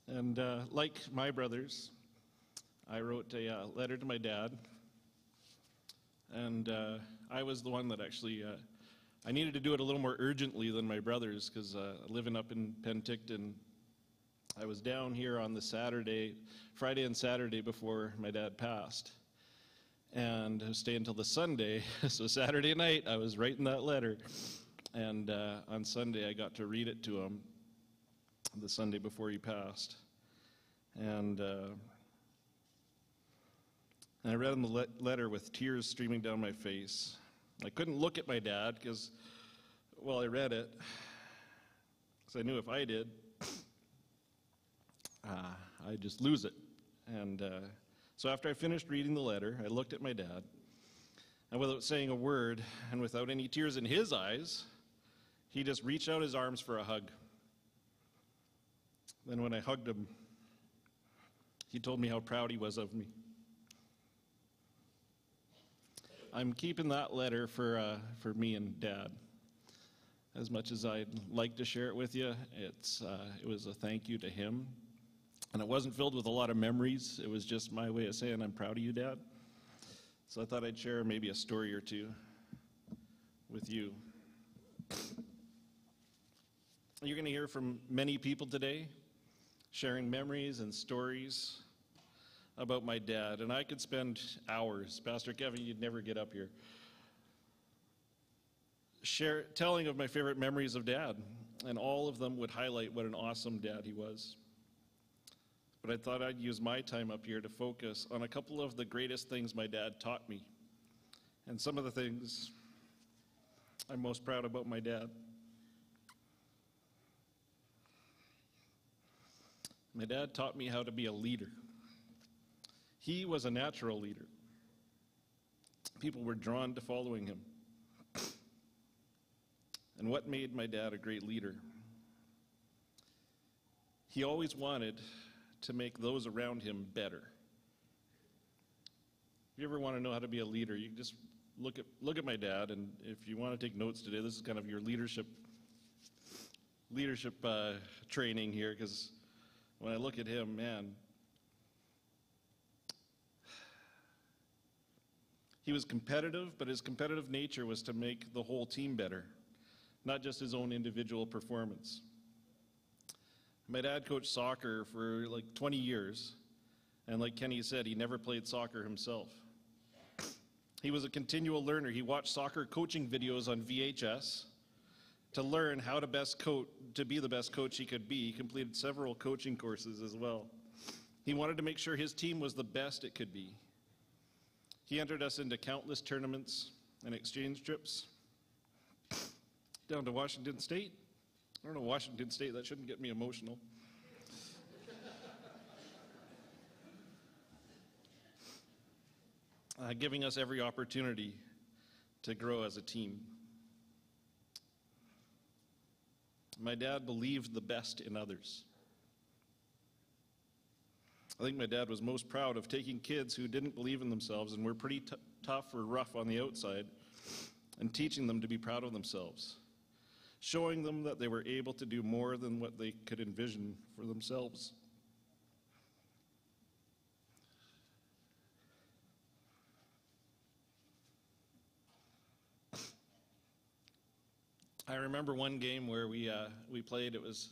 And like my brothers, I wrote a letter to my dad. And I was the one that actually, I needed to do it a little more urgently than my brothers, because living up in Penticton, I was down here on the Friday and Saturday before my dad passed. And I was staying until the Sunday, so Saturday night I was writing that letter. And on Sunday I got to read it to him, the Sunday before he passed. And I read him the letter with tears streaming down my face. I couldn't look at my dad because, well, I read it, because I knew if I did, I'd just lose it. And so after I finished reading the letter, I looked at my dad, And without saying a word, and without any tears in his eyes, he just reached out his arms for a hug. Then when I hugged him, he told me how proud he was of me. I'm keeping that letter for me and Dad. As much as I'd like to share it with you, it was a thank you to him. And it wasn't filled with a lot of memories. It was just my way of saying, I'm proud of you, Dad. So I thought I'd share maybe a story or two with you. You're going to hear from many people today, sharing memories and stories about my dad. And I could spend hours, Pastor Kevin, you'd never get up here, telling of my favorite memories of Dad. And all of them would highlight what an awesome dad he was. But I thought I'd use my time up here to focus on a couple of the greatest things my dad taught me, and some of the things I'm most proud about my dad. My dad taught me how to be a leader. He was a natural leader. People were drawn to following him. And what made my dad a great leader? He always wanted to make those around him better. If you ever want to know how to be a leader, you can just look at my dad, and if you want to take notes today, this is kind of your leadership training here, because when I look at him, man, he was competitive, but his competitive nature was to make the whole team better, not just his own individual performance. My dad coached soccer for like 20 years, and like Kenny said, he never played soccer himself. He was a continual learner. He watched soccer coaching videos on VHS to learn how to be the best coach he could be. He completed several coaching courses as well. He wanted to make sure his team was the best it could be. He entered us into countless tournaments and exchange trips down to Washington State. I don't know, Washington State, that shouldn't get me emotional. Giving us every opportunity to grow as a team. My dad believed the best in others. I think my dad was most proud of taking kids who didn't believe in themselves and were pretty tough or rough on the outside and teaching them to be proud of themselves, showing them that they were able to do more than what they could envision for themselves. I remember one game where we played, it was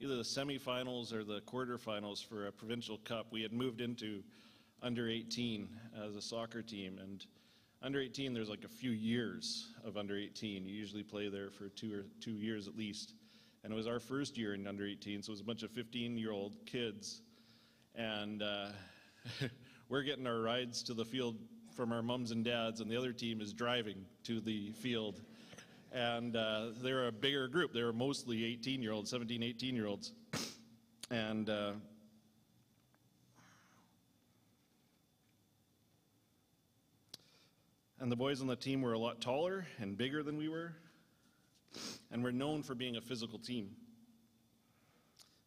either the semifinals or the quarterfinals for a provincial cup. We had moved into under 18 as a soccer team, and under 18, there's like a few years of under 18. You usually play there for 2 years at least. And it was our first year in under 18, so it was a bunch of 15-year-old kids. And we're getting our rides to the field from our mums and dads, and the other team is driving to the field. And they're a bigger group. They were mostly 18-year-olds, 17, 18-year-olds. And the boys on the team were a lot taller and bigger than we were, and we're known for being a physical team.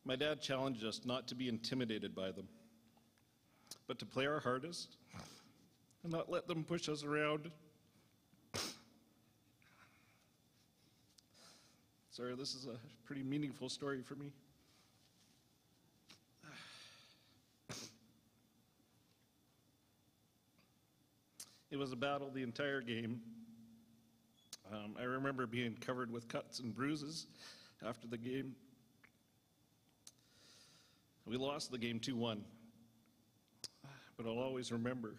My dad challenged us not to be intimidated by them, but to play our hardest and not let them push us around. Sorry, this is a pretty meaningful story for me. It was a battle the entire game. I remember being covered with cuts and bruises after the game. We lost the game 2-1. But I'll always remember,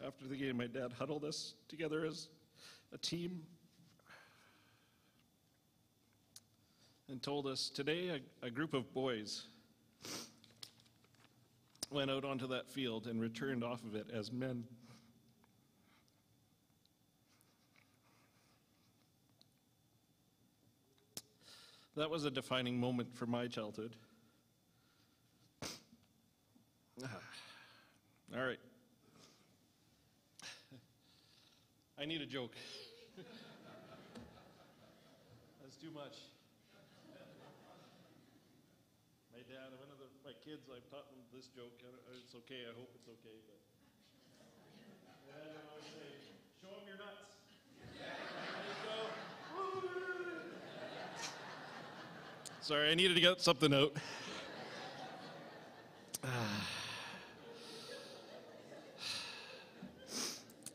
after the game, my dad huddled us together as a team and told us, today a group of boys went out onto that field and returned off of it as men. That was a defining moment for my childhood. All right. I need a joke. That's too much. My dad, my kids, I've taught them this joke. It's okay. I hope it's okay. But my dad would always say, "Show them your nuts." Sorry, I needed to get something out.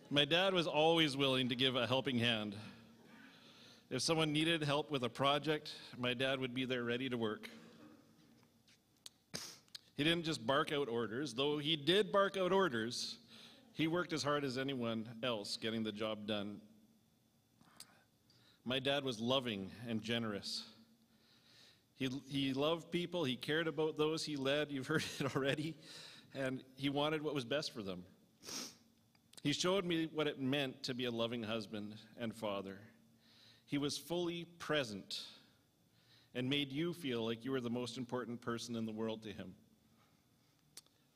My dad was always willing to give a helping hand. If someone needed help with a project, my dad would be there ready to work. He didn't just bark out orders. Though he did bark out orders, he worked as hard as anyone else getting the job done. My dad was loving and generous. He loved people. He cared about those he led. You've heard it already. And he wanted what was best for them. He showed me what it meant to be a loving husband and father. He was fully present and made you feel like you were the most important person in the world to him.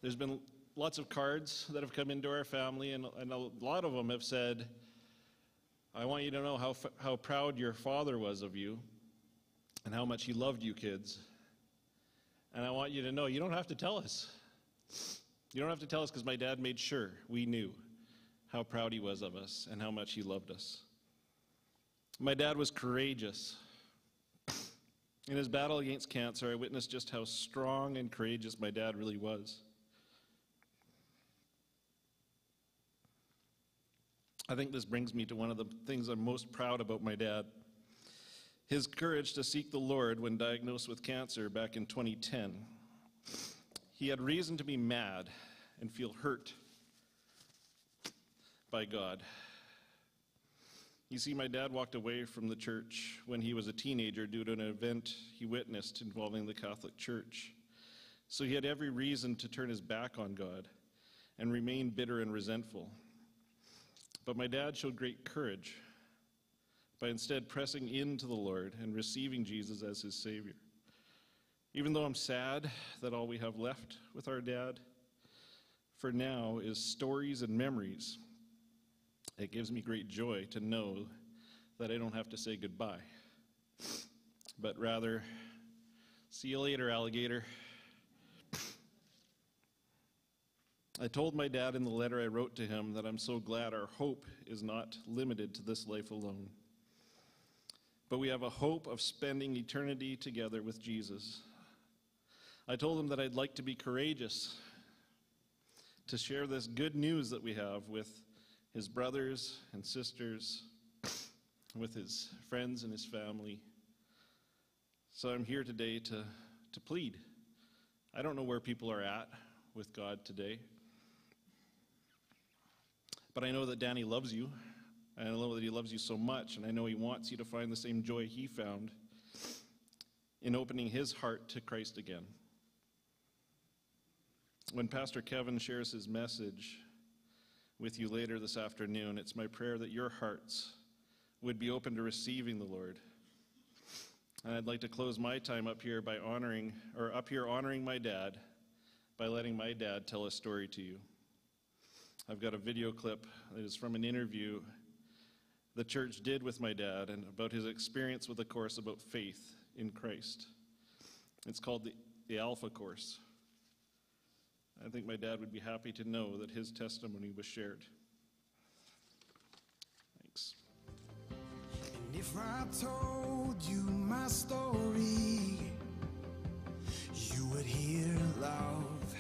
There's been lots of cards that have come into our family, and a lot of them have said, "I want you to know how proud your father was of you and how much he loved you kids. And I want you to know you don't have to tell us. You don't have to tell us, because my dad made sure we knew how proud he was of us and how much he loved us." My dad was courageous. In his battle against cancer, I witnessed just how strong and courageous my dad really was. I think this brings me to one of the things I'm most proud about my dad. His courage to seek the Lord when diagnosed with cancer back in 2010. He had reason to be mad and feel hurt by God. You see, my dad walked away from the church when he was a teenager due to an event he witnessed involving the Catholic Church. So he had every reason to turn his back on God and remain bitter and resentful. But my dad showed great courage by instead pressing into the Lord and receiving Jesus as his Savior. Even though I'm sad that all we have left with our dad for now is stories and memories, it gives me great joy to know that I don't have to say goodbye, but rather, see you later, alligator. I told my dad in the letter I wrote to him that I'm so glad our hope is not limited to this life alone, but we have a hope of spending eternity together with Jesus. I told him that I'd like to be courageous to share this good news that we have with his brothers and sisters, with his friends and his family. So I'm here today to plead. I don't know where people are at with God today, but I know that Danny loves you, and I know that he loves you so much, and I know he wants you to find the same joy he found in opening his heart to Christ again. When Pastor Kevin shares his message with you later this afternoon, it's my prayer that your hearts would be open to receiving the Lord. And I'd like to close my time up here by honoring my dad by letting my dad tell a story to you. I've got a video clip that is from an interview the church did with my dad and about his experience with a course about faith in Christ. It's called the Alpha Course. I think my dad would be happy to know that his testimony was shared. Thanks. And if I told you my story, you would hear love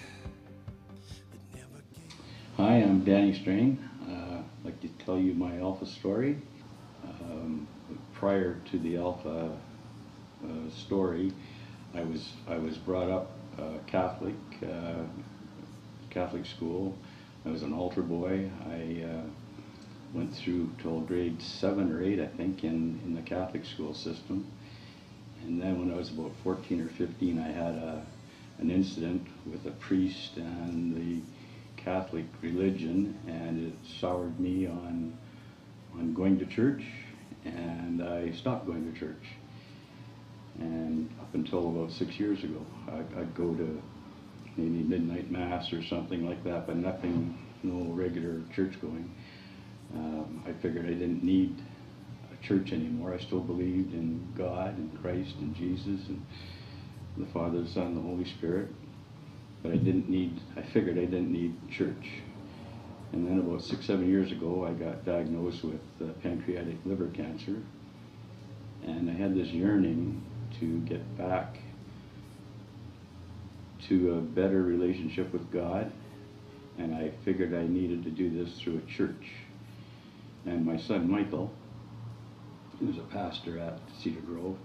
that never gave. Hi, I'm Danny Strain. I'd like to tell you my Alpha story. Prior to the Alpha story, I was brought up Catholic school. I was an altar boy. I went through till grade 7 or 8, I think, in the Catholic school system. And then when I was about 14 or 15, I had an incident with a priest and the Catholic religion, and it soured me on going to church, and I stopped going to church. And up until about 6 years ago, I'd go to maybe midnight mass or something like that, but nothing, no regular church going. I figured I didn't need a church anymore. I still believed in God and Christ and Jesus and the Father, the Son, and the Holy Spirit. But I figured I didn't need church. And then about 6-7 years ago, I got diagnosed with pancreatic liver cancer. And I had this yearning to get back to a better relationship with God. And I figured I needed to do this through a church. And my son Michael, who's a pastor at Cedar Grove,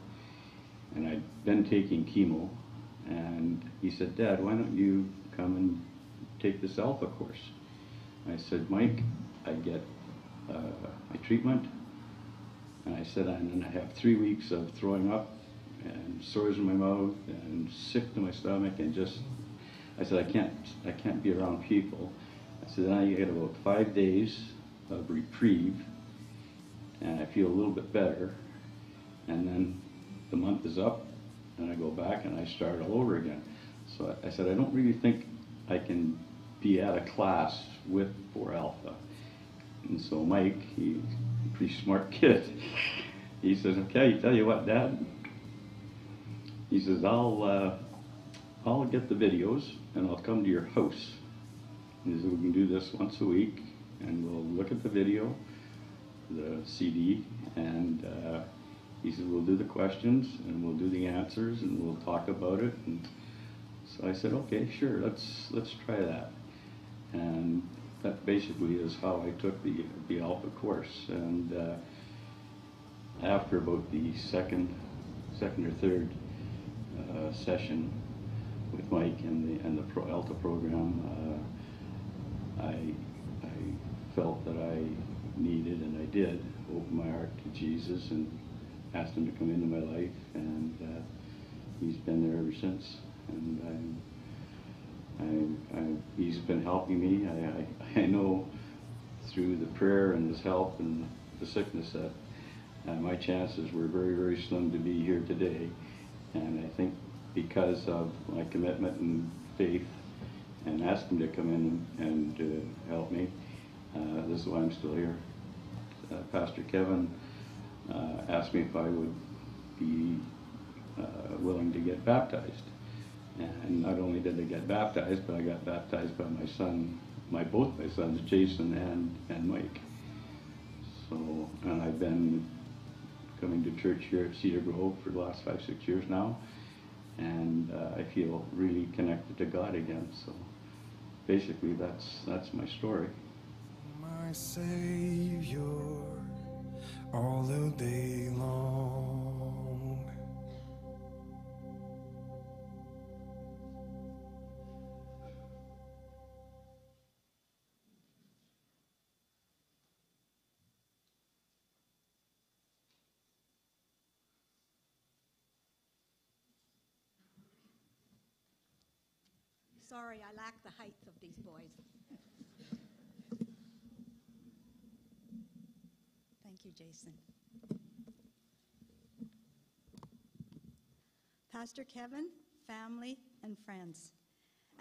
and I'd been taking chemo, and he said, "Dad, why don't you come and take this Alpha course?" I said, "Mike, I get my treatment," and I said, "and I have 3 weeks of throwing up and sores in my mouth and sick to my stomach, and just," I said, I can't be around people." I said, "Then I get about 5 days of reprieve, and I feel a little bit better, and then the month is up, and I go back and I start all over again." So I said, "I don't really think I can be at a class with 4 Alpha." And so Mike, he's a pretty smart kid, he says, "Okay, tell you what, Dad," he says, I'll get the videos and I'll come to your house. He says, "We can do this once a week, and we'll look at the video, the CD, and he said, we'll do the questions and we'll do the answers and we'll talk about it." And so I said, "Okay, sure, let's try that." And that basically is how I took the Alpha course. And after about the second or third session with Mike and the Alpha program, I felt that I needed, and I did, open my heart to Jesus and asked him to come into my life, and he's been there ever since. And he's been helping me. I know through the prayer and his help and the sickness that my chances were very, very slim to be here today. And I think because of my commitment and faith and asked him to come in and help me, this is why I'm still here. Pastor Kevin asked me if I would be willing to get baptized. And not only did I get baptized, but I got baptized by both my sons, Jason and Mike. So, and I've been coming to church here at Cedar Grove for the last 5-6 years now, and I feel really connected to God again. So, basically, that's my story. My Savior, all the day long. Sorry, I lack the height of these boys. Thank you, Jason. Pastor Kevin, family, and friends.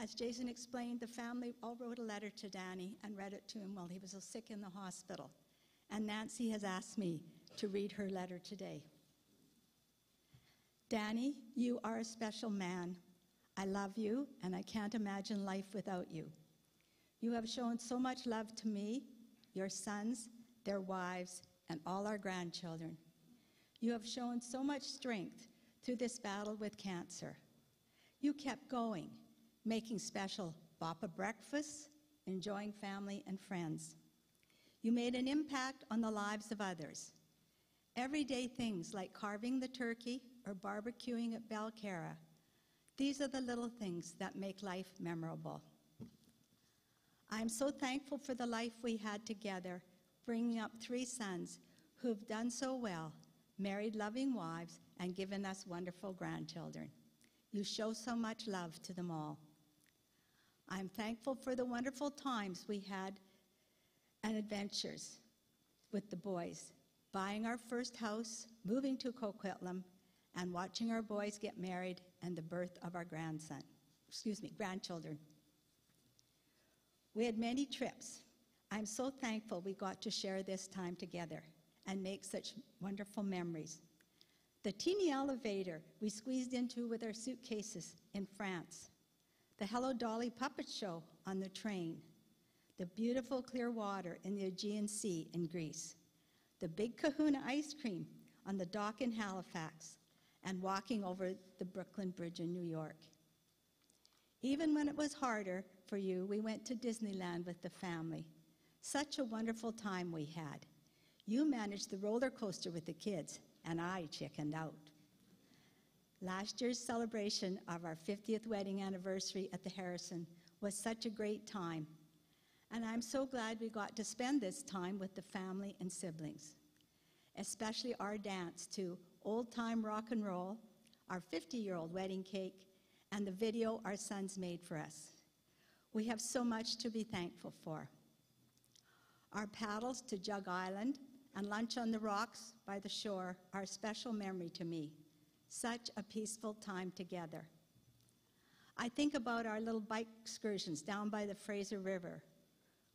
As Jason explained, the family all wrote a letter to Danny and read it to him while he was sick in the hospital. And Nancy has asked me to read her letter today. Danny, you are a special man. I love you, and I can't imagine life without you. You have shown so much love to me, your sons, their wives, and all our grandchildren. You have shown so much strength through this battle with cancer. You kept going, making special Bapa breakfasts, enjoying family and friends. You made an impact on the lives of others. Everyday things like carving the turkey or barbecuing at Belcara. These are the little things that make life memorable. I'm so thankful for the life we had together, bringing up 3 sons who've done so well, married loving wives, and given us wonderful grandchildren. You show so much love to them all. I'm thankful for the wonderful times we had and adventures with the boys, buying our first house, moving to Coquitlam, and watching our boys get married and the birth of our grandchildren. We had many trips. I'm so thankful we got to share this time together and make such wonderful memories. The teeny elevator we squeezed into with our suitcases in France, the Hello Dolly puppet show on the train, the beautiful clear water in the Aegean Sea in Greece, the big kahuna ice cream on the dock in Halifax, and walking over the Brooklyn Bridge in New York. Even when it was harder for you, we went to Disneyland with the family. Such a wonderful time we had. You managed the roller coaster with the kids, and I chickened out. Last year's celebration of our 50th wedding anniversary at the Harrison was such a great time, and I'm so glad we got to spend this time with the family and siblings, especially our dance to old-time rock and roll, our 50-year-old wedding cake, and the video our sons made for us. We have so much to be thankful for. Our paddles to Jug Island and lunch on the rocks by the shore are a special memory to me. Such a peaceful time together. I think about our little bike excursions down by the Fraser River.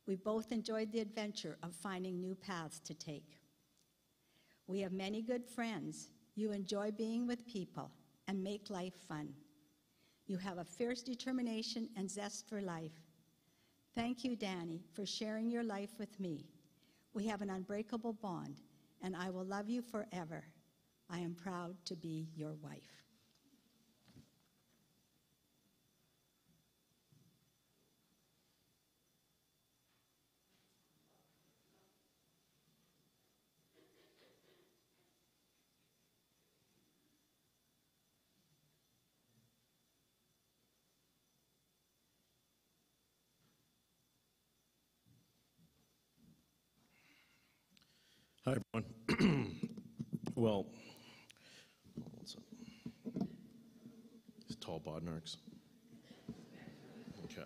We both enjoyed the adventure of finding new paths to take. We have many good friends. You enjoy being with people and make life fun. You have a fierce determination and zest for life. Thank you, Danny, for sharing your life with me. We have an unbreakable bond, and I will love you forever. I am proud to be your wife. Hi, everyone. Well, these tall bodnarks. Okay.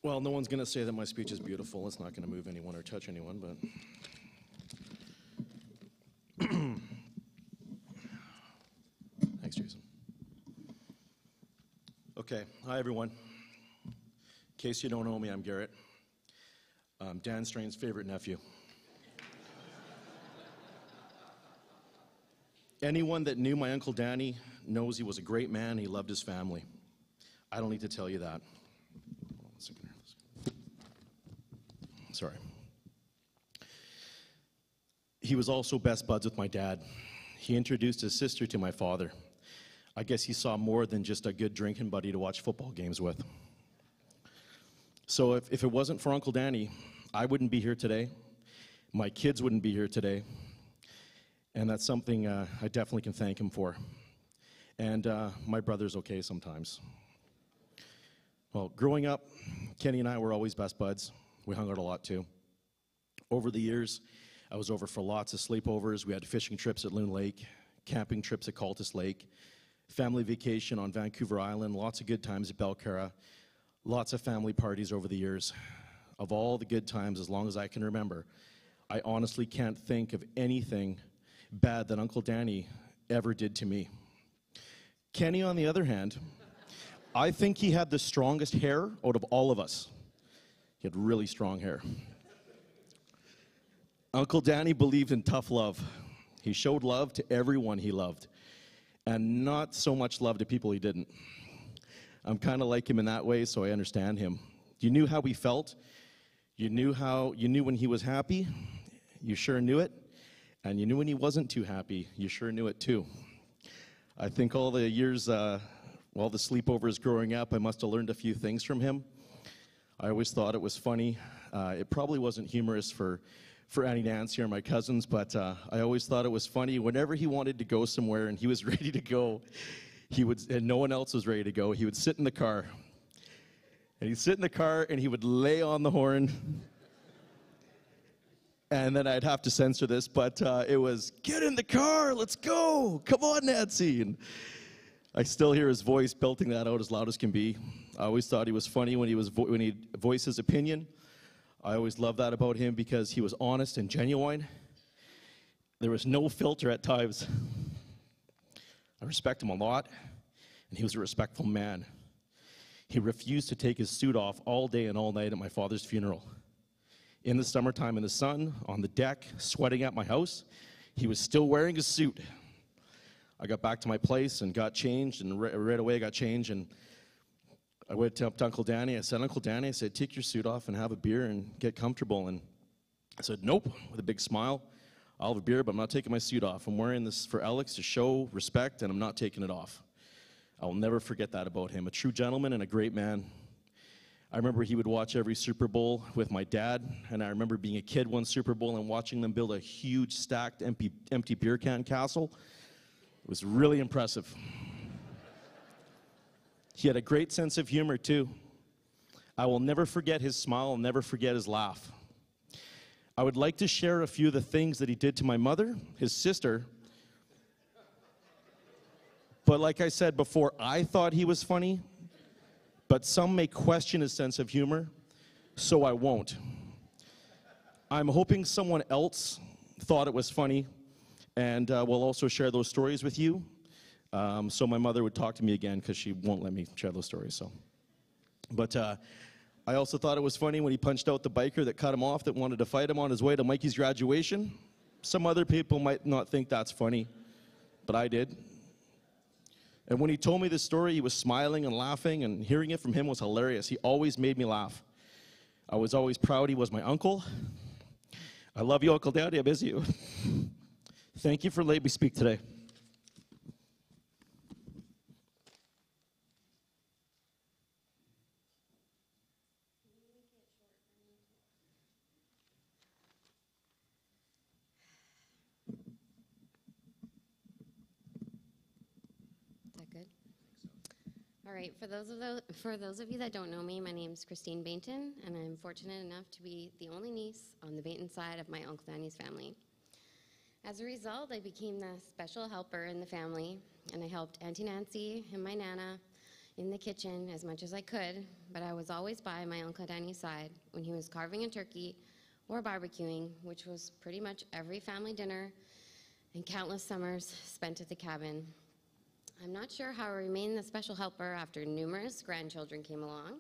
Well, no one's going to say that my speech is beautiful. It's not going to move anyone or touch anyone, but... Thanks, Jason. Okay. Hi, everyone. In case you don't know me, I'm Garrett. Dan Strain's favorite nephew. Anyone that knew my Uncle Danny knows he was a great man. He loved his family. I don't need to tell you that. Hold on 1 second here. Sorry. He was also best buds with my dad. He introduced his sister to my father. I guess he saw more than just a good drinking buddy to watch football games with. So if it wasn't for Uncle Danny, I wouldn't be here today. My kids wouldn't be here today. And that's something I definitely can thank him for. And my brother's okay sometimes. Well, growing up, Kenny and I were always best buds. We hung out a lot too. Over the years, I was over for lots of sleepovers. We had fishing trips at Loon Lake, camping trips at Cultus Lake, family vacation on Vancouver Island, lots of good times at Belcara. Lots of family parties over the years. Of all the good times, as long as I can remember, I honestly can't think of anything bad that Uncle Danny ever did to me. Kenny, on the other hand, I think he had the strongest hair out of all of us. He had really strong hair. Uncle Danny believed in tough love. He showed love to everyone he loved, and not so much love to people he didn't. I'm kind of like him in that way, so I understand him. You knew how he felt. You knew when he was happy. You sure knew it. And you knew when he wasn't too happy. You sure knew it too. I think all the years, all the sleepovers growing up, I must have learned a few things from him. I always thought it was funny. It probably wasn't humorous for Annie Nancy or my cousins, but I always thought it was funny. Whenever he wanted to go somewhere and he was ready to go, and no one else was ready to go, he would sit in the car. And he'd sit in the car and he would lay on the horn. And then I'd have to censor this, but it was, "Get in the car, let's go, come on, Nancy." And I still hear his voice belting that out as loud as can be. I always thought he was funny when he'd voice his opinion. I always loved that about him because he was honest and genuine. There was no filter at times. I respect him a lot, and he was a respectful man. He refused to take his suit off all day and all night at my father's funeral. In the summertime in the sun, on the deck, sweating at my house, he was still wearing his suit. I got back to my place and got changed, and right away I got changed, and I went up to Uncle Danny. I said, Uncle Danny, I said, take your suit off and have a beer and get comfortable. And I said, nope, with a big smile. I'll have a beer, but I'm not taking my suit off. I'm wearing this for Alex to show respect, and I'm not taking it off. I will never forget that about him. A true gentleman and a great man. I remember he would watch every Super Bowl with my dad, and I remember being a kid one Super Bowl and watching them build a huge stacked empty beer can castle. It was really impressive. He had a great sense of humor, too. I will never forget his smile. I'll never forget his laugh. I would like to share a few of the things that he did to my mother, his sister. But like I said before, I thought he was funny. But some may question his sense of humor, so I won't. I'm hoping someone else thought it was funny, and will also share those stories with you. So my mother would talk to me again because she won't let me share those stories. So, but I also thought it was funny when he punched out the biker that cut him off that wanted to fight him on his way to Mikey's graduation. Some other people might not think that's funny, but I did. And when he told me this story, he was smiling and laughing, and hearing it from him was hilarious. He always made me laugh. I was always proud he was my uncle. I love you, Uncle Daddy. I miss you. Thank you for letting me speak today. All right, for those of you that don't know me, my name's Christine Bainton, and I'm fortunate enough to be the only niece on the Bainton side of my Uncle Danny's family. As a result, I became the special helper in the family, and I helped Auntie Nancy and my Nana in the kitchen as much as I could, but I was always by my Uncle Danny's side when he was carving a turkey or barbecuing, which was pretty much every family dinner and countless summers spent at the cabin. I'm not sure how I remained the special helper after numerous grandchildren came along,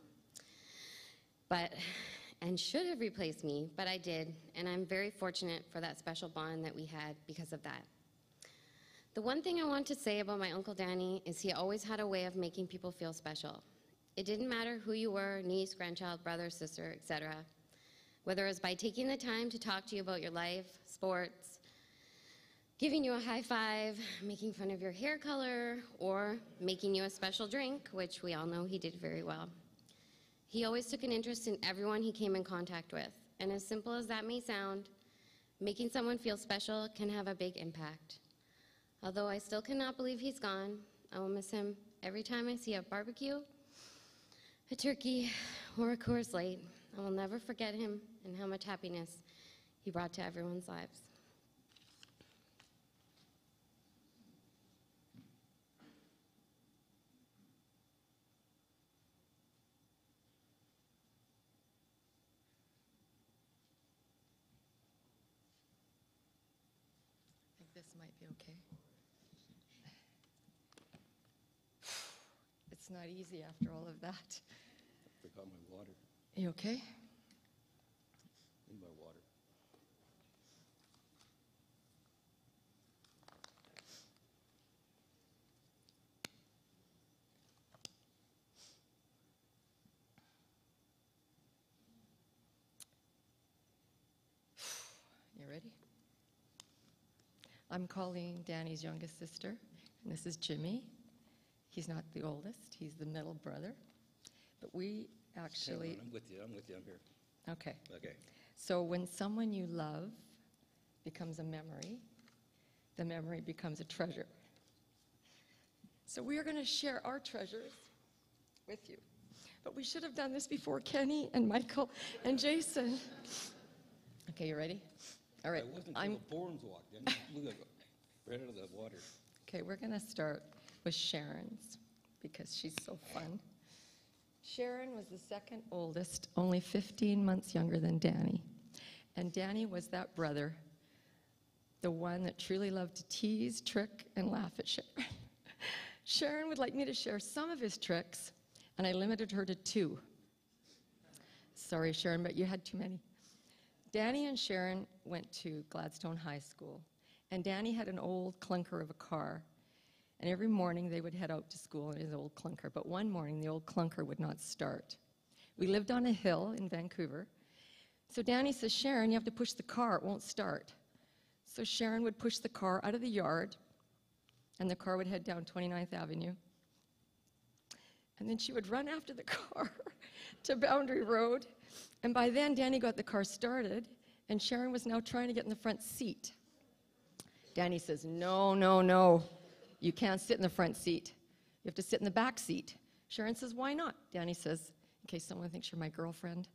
and should have replaced me, but I did, and I'm very fortunate for that special bond that we had because of that. The one thing I want to say about my Uncle Danny is he always had a way of making people feel special. It didn't matter who you were, niece, grandchild, brother, sister, etc. Whether it was by taking the time to talk to you about your life, sports, giving you a high five, making fun of your hair color, or making you a special drink, which we all know he did very well. He always took an interest in everyone he came in contact with, and as simple as that may sound, making someone feel special can have a big impact. Although I still cannot believe he's gone, I will miss him every time I see a barbecue, a turkey, or a Coors Light. I will never forget him and how much happiness he brought to everyone's lives. This might be okay. It's not easy after all of that. I forgot my water. You okay? Need my water. You ready? I'm calling Danny's youngest sister, and this is Jimmy. He's not the oldest, he's the middle brother. But we actually... I'm with you, I'm here. Okay. Okay. So when someone you love becomes a memory, the memory becomes a treasure. So we are going to share our treasures with you. But we should have done this before Kenny and Michael and Jason. Okay, you ready? All right. I wasn't until the Borns walked in. Look, right out of the water. Okay, we're going to start with Sharon's because she's so fun. Sharon was the second oldest, only 15 months younger than Danny. And Danny was that brother, the one that truly loved to tease, trick, and laugh at Sharon. Sharon would like me to share some of his tricks and I limited her to 2. Sorry, Sharon, but you had too many. Danny and Sharon went to Gladstone High School, and Danny had an old clunker of a car, and every morning they would head out to school in his old clunker, but one morning the old clunker would not start. We lived on a hill in Vancouver, so Danny says, Sharon, you have to push the car, it won't start. So Sharon would push the car out of the yard, and the car would head down 29th Avenue, and then she would run after the car to Boundary Road, and by then Danny got the car started, and Sharon was now trying to get in the front seat. Danny says, no, no, no, you can't sit in the front seat. You have to sit in the back seat. Sharon says, why not? Danny says, in case someone thinks you're my girlfriend.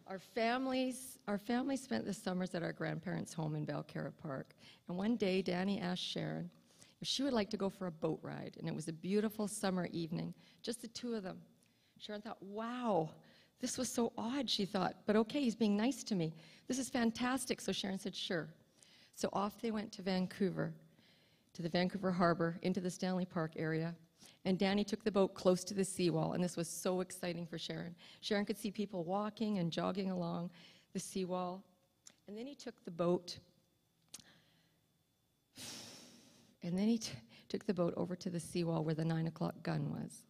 Our family spent the summers at our grandparents' home in Belcarra Park, and one day Danny asked Sharon if she would like to go for a boat ride, and it was a beautiful summer evening, just the 2 of them. Sharon thought, wow, this was so odd, she thought, but okay, he's being nice to me. This is fantastic, so Sharon said, sure. So off they went to Vancouver, to the Vancouver Harbor, into the Stanley Park area, and Danny took the boat close to the seawall, and this was so exciting for Sharon. Sharon could see people walking and jogging along the seawall, and then he took the boat, over to the seawall where the 9 o'clock gun was.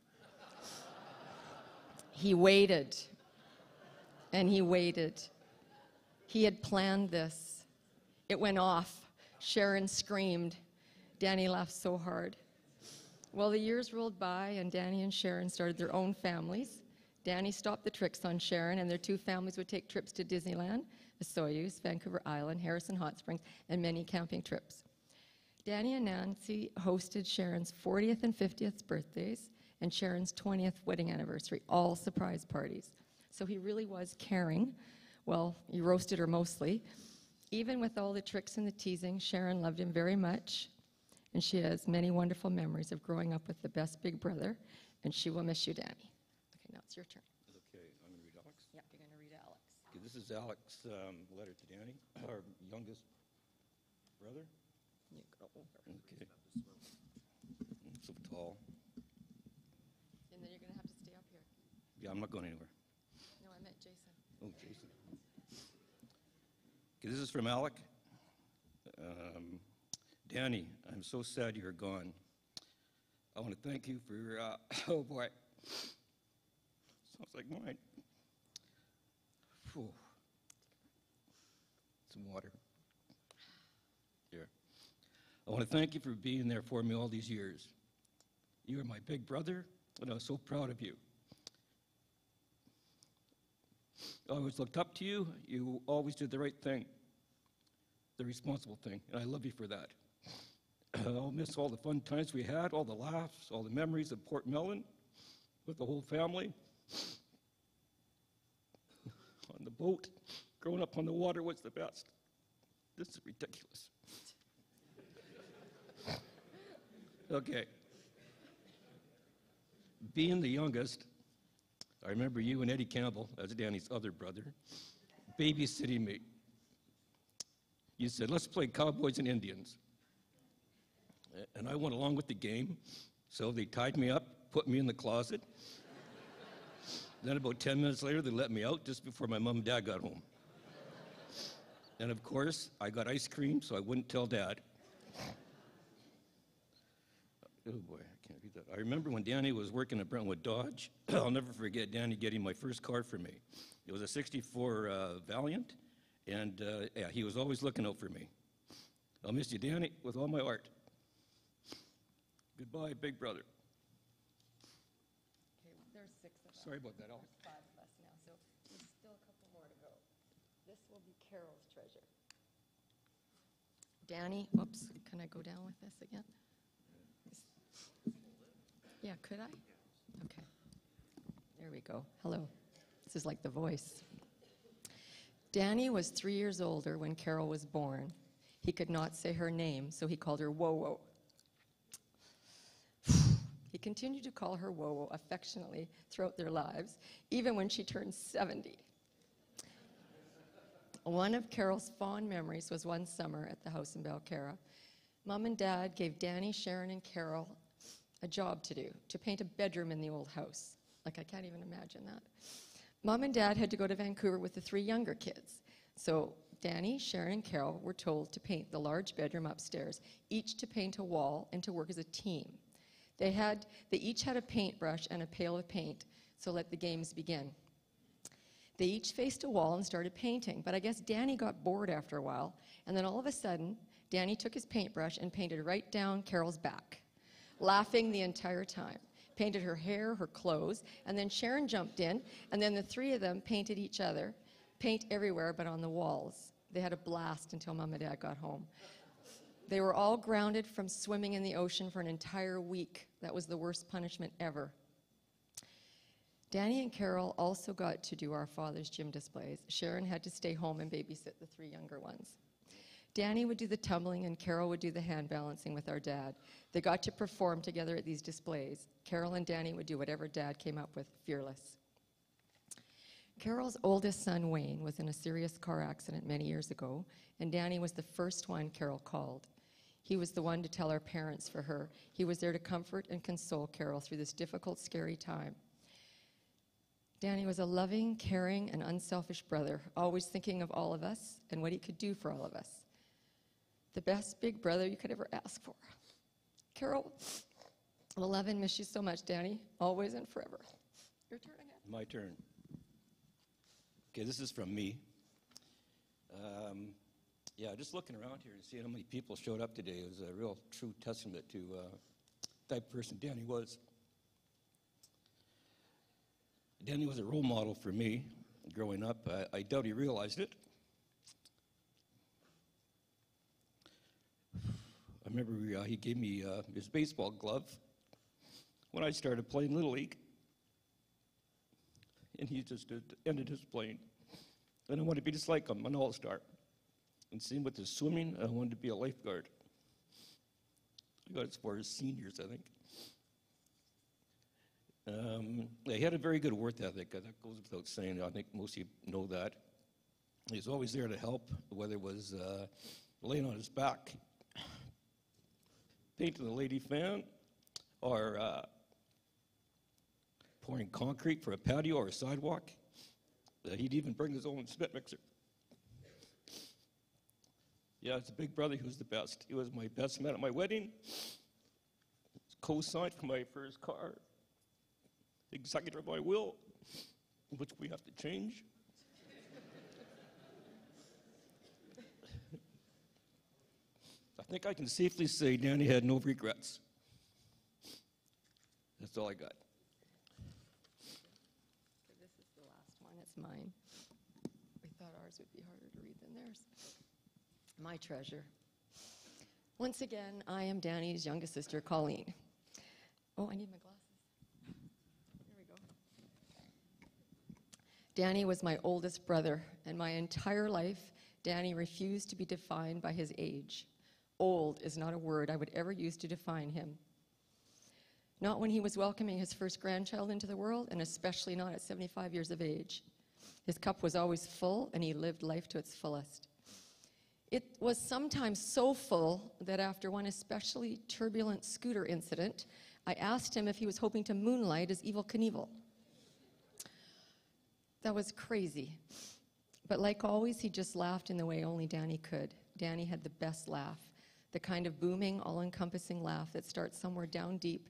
He waited, and he waited. He had planned this. It went off. Sharon screamed. Danny laughed so hard. Well, the years rolled by, and Danny and Sharon started their own families. Danny stopped the tricks on Sharon, and their 2 families would take trips to Disneyland, the Soyuz, Vancouver Island, Harrison Hot Springs, and many camping trips. Danny and Nancy hosted Sharon's 40th and 50th birthdays and Sharon's 20th wedding anniversary, all surprise parties. So he really was caring. Well, he roasted her mostly. Even with all the tricks and the teasing, Sharon loved him very much, and she has many wonderful memories of growing up with the best big brother, and she will miss you, Danny. Okay, now it's your turn. Okay, I'm going to read Alex. Yeah, you're going to read Alex. Okay, this is Alex's letter to Danny, our youngest brother. You go over. Okay. So tall. And then you're going to have to stay up here. Yeah, I'm not going anywhere. No, I meant Jason. Oh, Jason. Okay, this is from Alec. Danny, I'm so sad you're gone. I want to thank you for, oh boy, sounds like mine. Whew. Some water. Here. I want to thank you for being there for me all these years. You are my big brother, and I was so proud of you. I always looked up to you. You always did the right thing, the responsible thing, and I love you for that. I'll miss all the fun times we had, all the laughs, all the memories of Port Mellon with the whole family. On the boat, growing up on the water was the best. This is ridiculous. Okay. Being the youngest, I remember you and Eddie Campbell, as Danny's other brother, babysitting me. You said, let's play cowboys and Indians. And I went along with the game, so they tied me up, put me in the closet. Then about 10 minutes later, they let me out just before my mom and dad got home. And of course, I got ice cream, so I wouldn't tell Dad. Oh boy, I can't read that. I remember when Danny was working at Brentwood Dodge. I'll never forget Danny getting my first car for me. It was a 64 Valiant, and yeah, he was always looking out for me. I'll miss you, Danny, with all my heart. Goodbye, big brother. Okay, there's 6 of us. Sorry about that, Alex. There's 5 of us now, so there's still a couple more to go. This will be Carol's treasure. Danny, whoops, can I go down with this again? Yeah, could I? Okay. There we go. Hello. This is like The Voice. Danny was 3 years older when Carol was born. He could not say her name, so he called her Whoa-Whoa. He continued to call her Whoa-Whoa affectionately throughout their lives, even when she turned 70. One of Carol's fond memories was one summer at the house in Belcarra. Mom and Dad gave Danny, Sharon, and Carol a job to paint a bedroom in the old house. Like, I can't even imagine that. Mom and Dad had to go to Vancouver with the 3 younger kids. So Danny, Sharon, and Carol were told to paint the large bedroom upstairs, each to paint a wall and to work as a team. They each had a paintbrush and a pail of paint, so let the games begin. They each faced a wall and started painting, but I guess Danny got bored after a while, and then all of a sudden, Danny took his paintbrush and painted right down Carol's back, laughing the entire time. Painted her hair, her clothes, and then Sharon jumped in, and then the 3 of them painted each other, paint everywhere but on the walls. They had a blast until Mom and Dad got home. They were all grounded from swimming in the ocean for an entire week. That was the worst punishment ever. Danny and Carol also got to do our father's gym displays. Sharon had to stay home and babysit the 3 younger ones. Danny would do the tumbling and Carol would do the hand balancing with our dad. They got to perform together at these displays. Carol and Danny would do whatever Dad came up with, fearless. Carol's oldest son, Wayne, was in a serious car accident many years ago, and Danny was the first one Carol called. He was the one to tell our parents for her. He was there to comfort and console Carol through this difficult, scary time. Danny was a loving, caring, and unselfish brother, always thinking of all of us and what he could do for all of us. The best big brother you could ever ask for. Carol, we'll love and miss you so much, Danny, always and forever. Your turn again. My turn. Okay, this is from me. Just looking around here and seeing how many people showed up today, it was a real true testament to the type of person Danny was. Danny was a role model for me growing up. I doubt he realized it. I remember he gave me his baseball glove when I started playing Little League. And he just ended his playing. And I wanted to be just like him, an all-star. And same with his swimming, I wanted to be a lifeguard. I got as far as seniors, I think. He had a very good work ethic. That goes without saying. I think most of you know that. He was always there to help, whether it was laying on his back, painting the lady fan, or pouring concrete for a patio or a sidewalk. He'd even bring his own spit mixer. Yeah, it's a big brother who was the best. He was my best man at my wedding. Co-signed for my first car. Executor of my will, which we have to change. I think I can safely say Danny had no regrets. That's all I got. Okay, this is the last one. It's mine. We thought ours would be harder to read than theirs. My treasure. Once again, I am Danny's youngest sister, Colleen. Oh, I need my glasses. There we go. Danny was my oldest brother, and my entire life, Danny refused to be defined by his age. Old is not a word I would ever use to define him. Not when he was welcoming his first grandchild into the world, and especially not at 75 years of age. His cup was always full, and he lived life to its fullest. It was sometimes so full that after one especially turbulent scooter incident, I asked him if he was hoping to moonlight as Evel Knievel. That was crazy. But like always, he just laughed in the way only Danny could. Danny had the best laugh, the kind of booming, all-encompassing laugh that starts somewhere down deep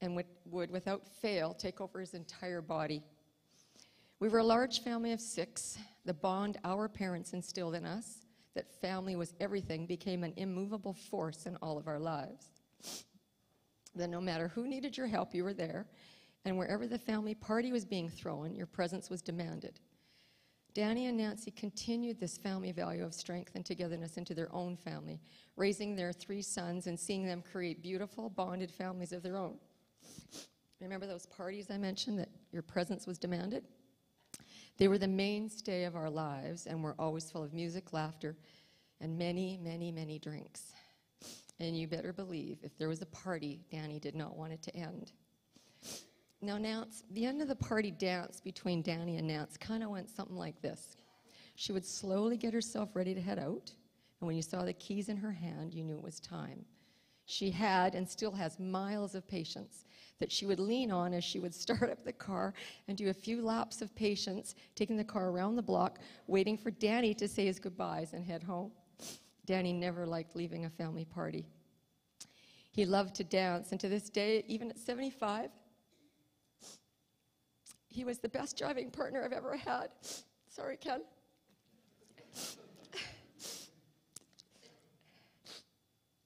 and would without fail, take over his entire body. We were a large family of 6. The bond our parents instilled in us, that family was everything, became an immovable force in all of our lives. Then no matter who needed your help, you were there, and wherever the family party was being thrown, your presence was demanded. Danny and Nancy continued this family value of strength and togetherness into their own family, raising their 3 sons and seeing them create beautiful, bonded families of their own. Remember those parties I mentioned that your presence was demanded? They were the mainstay of our lives and were always full of music, laughter, and many, many, many drinks. And you better believe if there was a party, Danny did not want it to end. Now, Nance, the end of the party dance between Danny and Nance kind of went something like this. She would slowly get herself ready to head out, and when you saw the keys in her hand, you knew it was time. She had and still has miles of patience that she would lean on as she would start up the car and do a few laps of patience, taking the car around the block, waiting for Danny to say his goodbyes and head home. Danny never liked leaving a family party. He loved to dance, and to this day, even at 75, he was the best driving partner I've ever had. Sorry, Ken.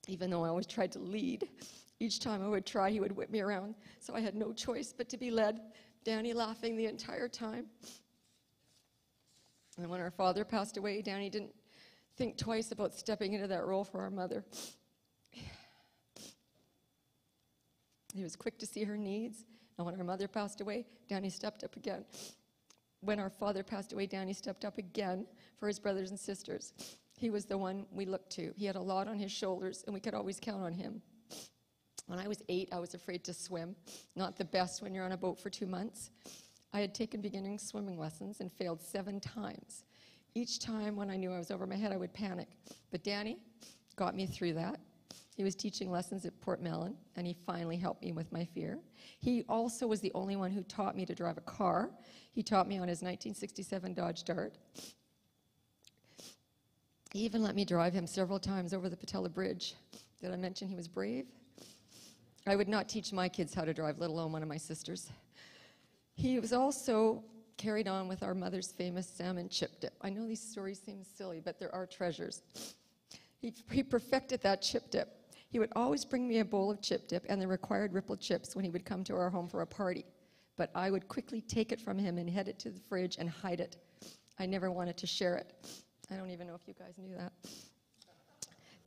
Even though I always tried to lead, each time I would try, he would whip me around, so I had no choice but to be led, Danny laughing the entire time. And when our father passed away, Danny didn't think twice about stepping into that role for our mother. He was quick to see her needs, and when our mother passed away, Danny stepped up again. When our father passed away, Danny stepped up again for his brothers and sisters. He was the one we looked to. He had a lot on his shoulders, and we could always count on him. When I was 8, I was afraid to swim. Not the best when you're on a boat for 2 months. I had taken beginning swimming lessons and failed 7 times. Each time when I knew I was over my head, I would panic. But Danny got me through that. He was teaching lessons at Port Mellon, and he finally helped me with my fear. He also was the only one who taught me to drive a car. He taught me on his 1967 Dodge Dart. He even let me drive him several times over the Patella Bridge. Did I mention he was brave? I would not teach my kids how to drive, let alone one of my sisters. He was also carried on with our mother's famous salmon chip dip. I know these stories seem silly, but there are treasures. He perfected that chip dip. He would always bring me a bowl of chip dip and the required rippled chips when he would come to our home for a party. But I would quickly take it from him and head it to the fridge and hide it. I never wanted to share it. I don't even know if you guys knew that.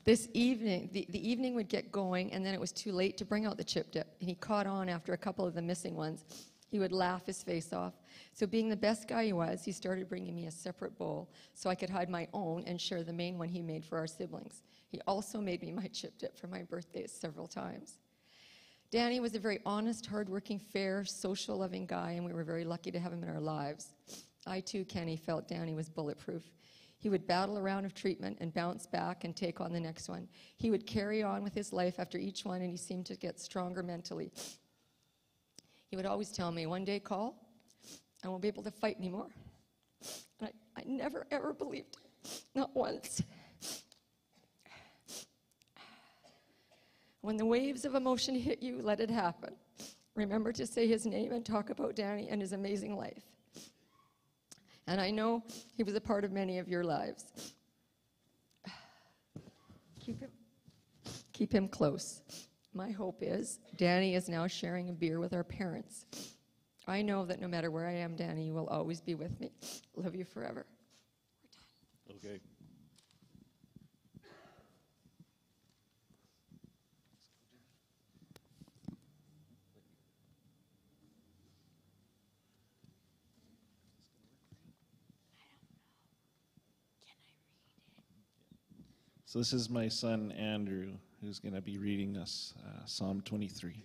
This evening, the evening would get going, and then it was too late to bring out the chip dip. And he caught on after a couple of the missing ones. He would laugh his face off. So being the best guy he was, he started bringing me a separate bowl so I could hide my own and share the main one he made for our siblings. He also made me my chip dip for my birthdays several times. Danny was a very honest, hardworking, fair, social, loving guy, and we were very lucky to have him in our lives. I too, Kenny, felt Danny was bulletproof. He would battle a round of treatment and bounce back and take on the next one. He would carry on with his life after each one, and he seemed to get stronger mentally. He would always tell me, one day, call, I won't be able to fight anymore. And I never, ever believed it, not once. When the waves of emotion hit you, let it happen. Remember to say his name and talk about Danny and his amazing life. And I know he was a part of many of your lives. Keep him close. My hope is Danny is now sharing a beer with our parents. I know that no matter where I am, Danny, you will always be with me. Love you forever. Okay. So this is my son, Andrew, who's going to be reading us Psalm 23.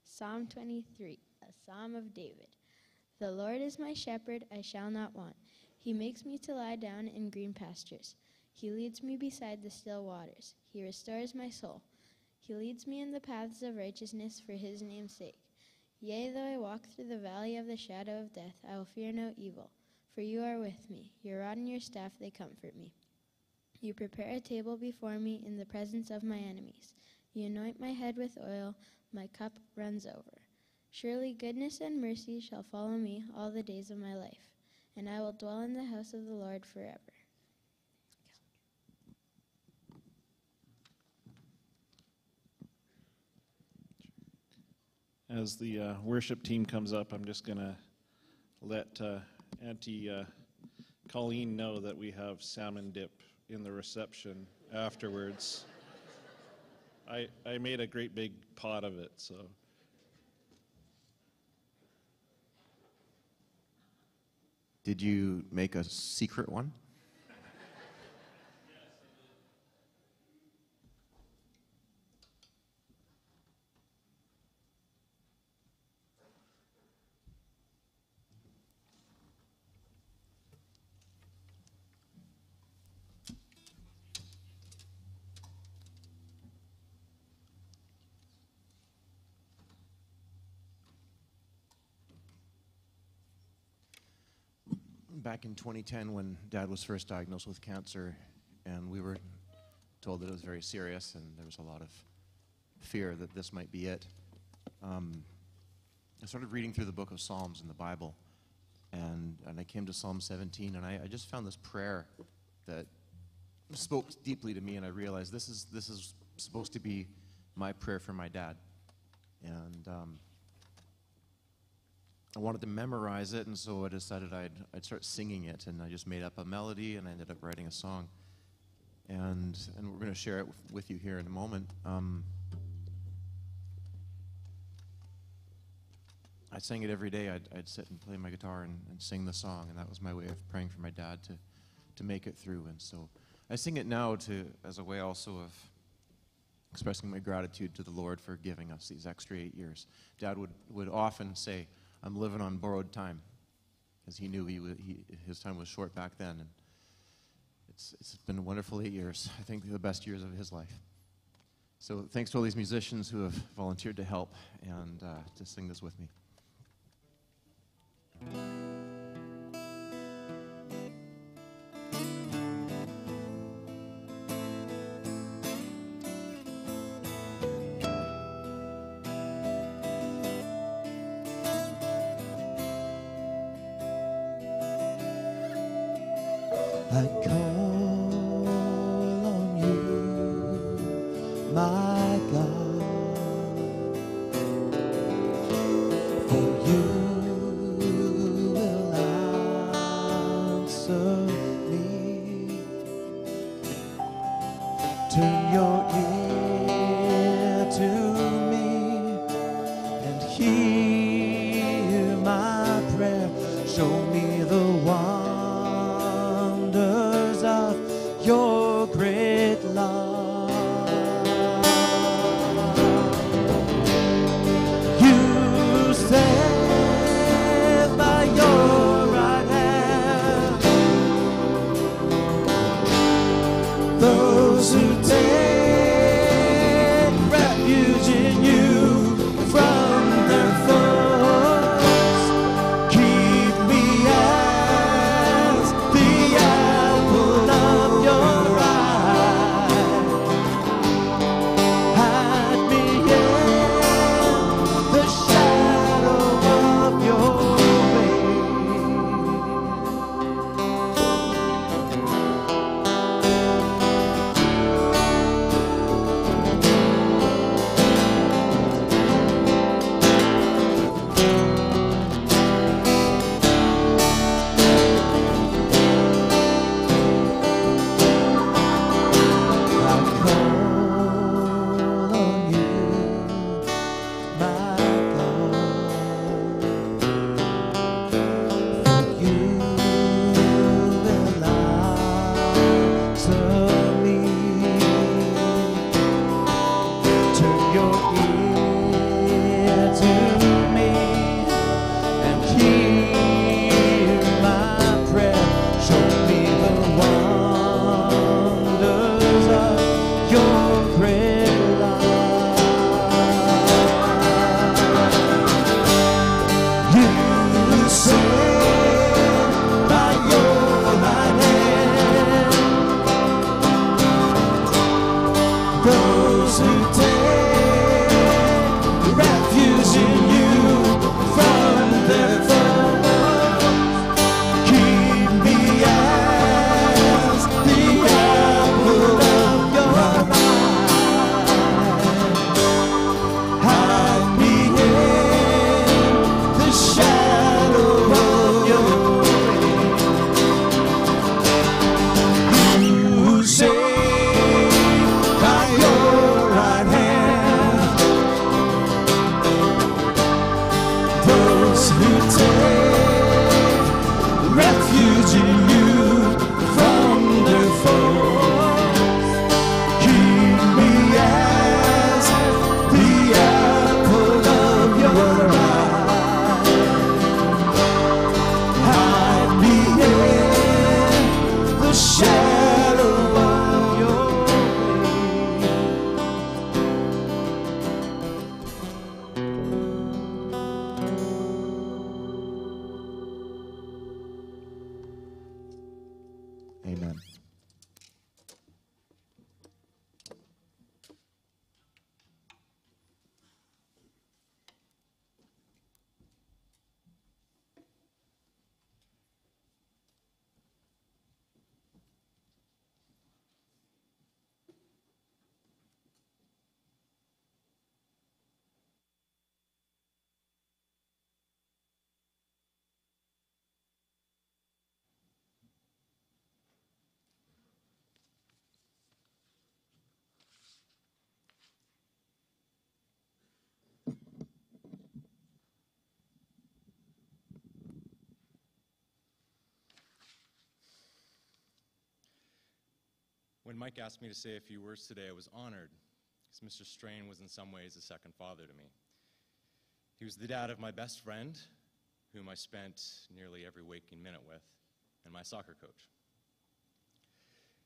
Psalm 23, a psalm of David. The Lord is my shepherd, I shall not want. He makes me to lie down in green pastures. He leads me beside the still waters. He restores my soul. He leads me in the paths of righteousness for his name's sake. Yea, though I walk through the valley of the shadow of death, I will fear no evil. For you are with me. Your rod and your staff, they comfort me. You prepare a table before me in the presence of my enemies. You anoint my head with oil, my cup runs over. Surely goodness and mercy shall follow me all the days of my life, and I will dwell in the house of the Lord forever. As the worship team comes up, I'm just going to let Auntie Colleen know that we have salmon dip in the reception afterwards. I made a great big pot of it, so. Did you make a secret one? back in 2010 when Dad was first diagnosed with cancer, and we were told that it was very serious, and there was a lot of fear that this might be it. I started reading through the book of Psalms in the Bible, and I came to Psalm 17, and I just found this prayer that spoke deeply to me, and I realized this is supposed to be my prayer for my dad. And I wanted to memorize it, and so I decided I'd start singing it, and I just made up a melody, and I ended up writing a song. And we're going to share it with you here in a moment. I sang it every day. I'd sit and play my guitar and sing the song, and that was my way of praying for my dad to make it through. And so I sing it now as a way also of expressing my gratitude to the Lord for giving us these extra 8 years. Dad would often say, "I'm living on borrowed time," because he knew his time was short back then. And it's been a wonderful 8 years. I think the best years of his life. So thanks to all these musicians who have volunteered to help and to sing this with me. I call on you, my God, for you will answer me. Turn your ear to me and hear my prayer. Show me the wonders of your great love. You stand by your right hand those who take refuge in you from their foes. Keep me as the apple of your eye. Hide me in the shadow of your those who take refuge in you from their foes. Keep me as the apple of your eye. Hide me in the shadow of your wing. You say by your right hand When Mike asked me to say a few words today, I was honored, because Mr. Strain was in some ways a second father to me. He was the dad of my best friend, whom I spent nearly every waking minute with, and my soccer coach.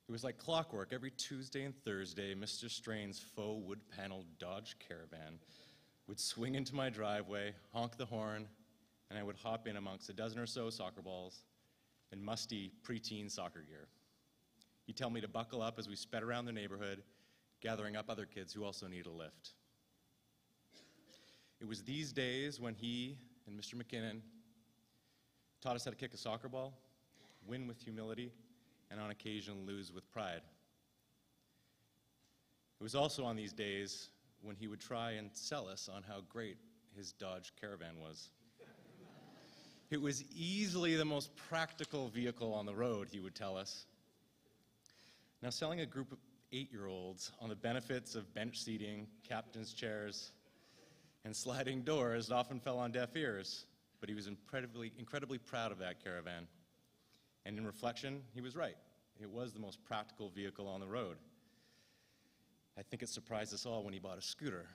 It was like clockwork. Every Tuesday and Thursday, Mr. Strain's faux wood-paneled Dodge Caravan would swing into my driveway, honk the horn, and I would hop in amongst a dozen or so soccer balls and musty preteen soccer gear. He'd tell me to buckle up as we sped around the neighborhood, gathering up other kids who also needed a lift. It was these days when he and Mr. McKinnon taught us how to kick a soccer ball, win with humility, and on occasion lose with pride. It was also on these days when he would try and sell us on how great his Dodge Caravan was. It was easily the most practical vehicle on the road, he would tell us. Now, selling a group of 8-year-olds on the benefits of bench seating, captain's chairs, and sliding doors often fell on deaf ears, but he was incredibly proud of that Caravan. And in reflection, he was right. It was the most practical vehicle on the road. I think it surprised us all when he bought a scooter.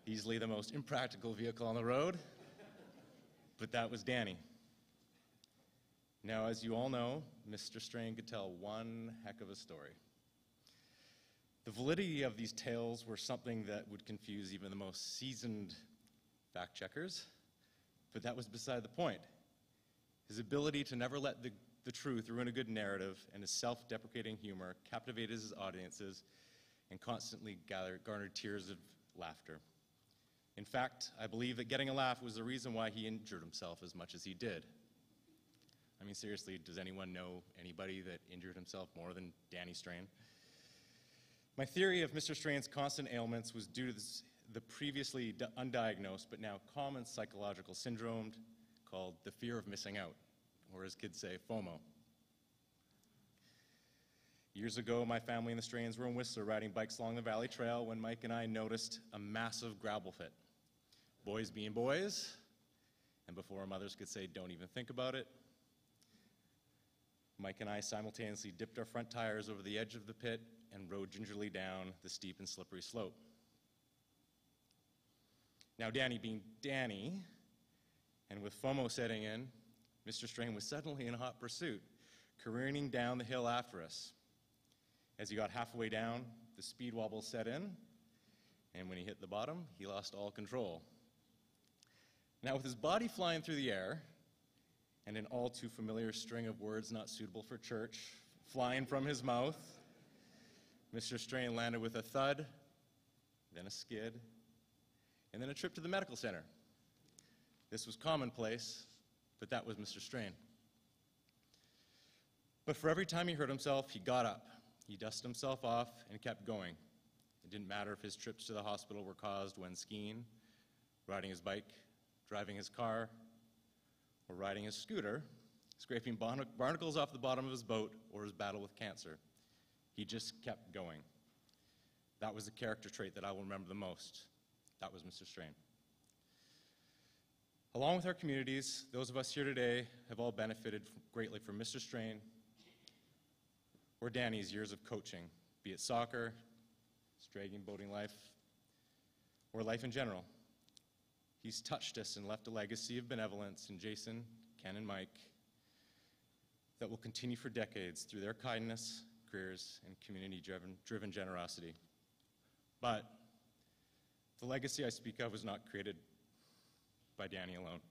Easily the most impractical vehicle on the road, but that was Danny. Now, as you all know, Mr. Strain could tell one heck of a story. The validity of these tales were something that would confuse even the most seasoned fact checkers, but that was beside the point. His ability to never let the truth ruin a good narrative and his self-deprecating humor captivated his audiences and constantly garnered tears of laughter. In fact, I believe that getting a laugh was the reason why he injured himself as much as he did. I mean, seriously, does anyone know anybody that injured himself more than Danny Strain? My theory of Mr. Strain's constant ailments was due to the previously undiagnosed but now common psychological syndrome called the fear of missing out, or as kids say, FOMO. Years ago, my family and the Strains were in Whistler riding bikes along the Valley Trail when Mike and I noticed a massive gravel pit. Boys being boys, and before our mothers could say, don't even think about it, Mike and I simultaneously dipped our front tires over the edge of the pit and rode gingerly down the steep and slippery slope. Now, Danny being Danny, and with FOMO setting in, Mr. Strain was suddenly in hot pursuit, careening down the hill after us. As he got halfway down, the speed wobble set in, and when he hit the bottom, he lost all control. Now, with his body flying through the air, and an all too familiar string of words not suitable for church flying from his mouth, Mr. Strain landed with a thud, then a skid, and then a trip to the medical center. This was commonplace, but that was Mr. Strain. But for every time he hurt himself, he got up. He dusted himself off and kept going. It didn't matter if his trips to the hospital were caused when skiing, riding his bike, driving his car, or riding his scooter, scraping barnacles off the bottom of his boat, or his battle with cancer. He just kept going. That was the character trait that I will remember the most. That was Mr. Strain. Along with our communities, those of us here today have all benefited greatly from Mr. Strain or Danny's years of coaching, be it soccer, dragon boating life, or life in general. He's touched us and left a legacy of benevolence in Jason, Ken, and Mike that will continue for decades through their kindness, careers, and community-driven generosity. But the legacy I speak of was not created by Danny alone.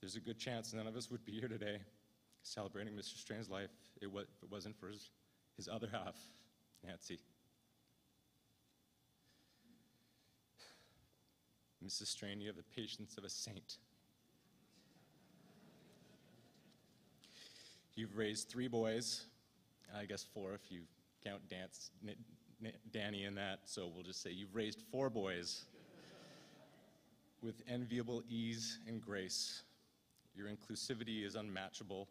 There's a good chance none of us would be here today celebrating Mr. Strain's life if it wasn't for his other half, Nancy. Mrs. Strain, you have the patience of a saint. You've raised 3 boys, I guess 4 if you count Danny in that, so we'll just say you've raised 4 boys with enviable ease and grace. Your inclusivity is unmatchable,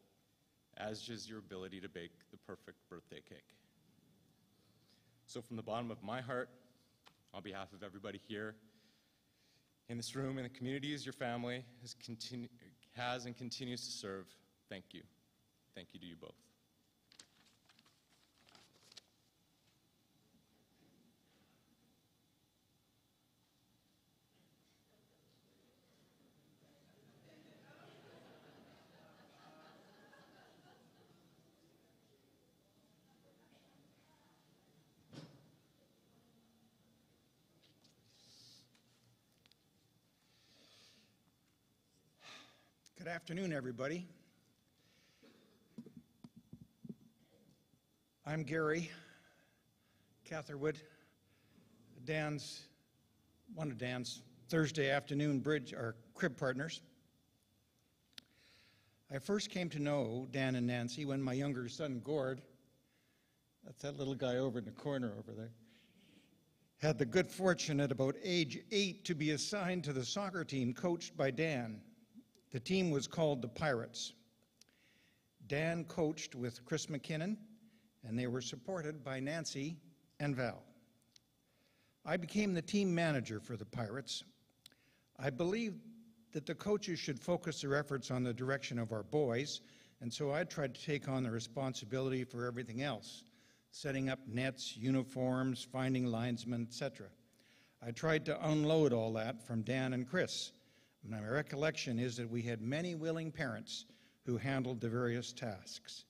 as is your ability to bake the perfect birthday cake. So from the bottom of my heart, on behalf of everybody here in this room and the communities your family has and continues to serve, thank you. thank you to you both. Good afternoon, everybody. I'm Gary Catherwood, one of Dan's Thursday afternoon bridge or crib partners. I first came to know Dan and Nancy when my younger son, Gord, that's that little guy over in the corner over there, had the good fortune at about age 8 to be assigned to the soccer team coached by Dan. The team was called the Pirates. Dan coached with Chris McKinnon, and they were supported by Nancy and Val. I became the team manager for the Pirates. I believed that the coaches should focus their efforts on the direction of our boys, and so I tried to take on the responsibility for everything else, setting up nets, uniforms, finding linesmen, etc. I tried to unload all that from Dan and Chris. My recollection is that we had many willing parents who handled the various tasks.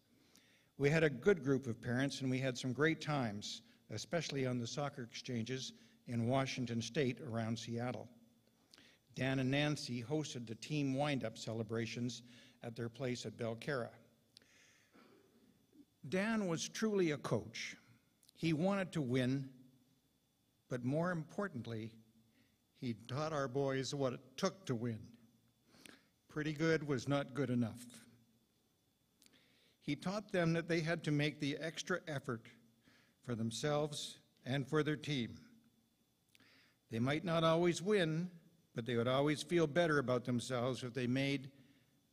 We had a good group of parents, and we had some great times, especially on the soccer exchanges in Washington State around Seattle. Dan and Nancy hosted the team wind-up celebrations at their place at Belcarra. Dan was truly a coach. He wanted to win, but more importantly, he taught our boys what it took to win. Pretty good was not good enough. He taught them that they had to make the extra effort for themselves and for their team. They might not always win, but they would always feel better about themselves if they made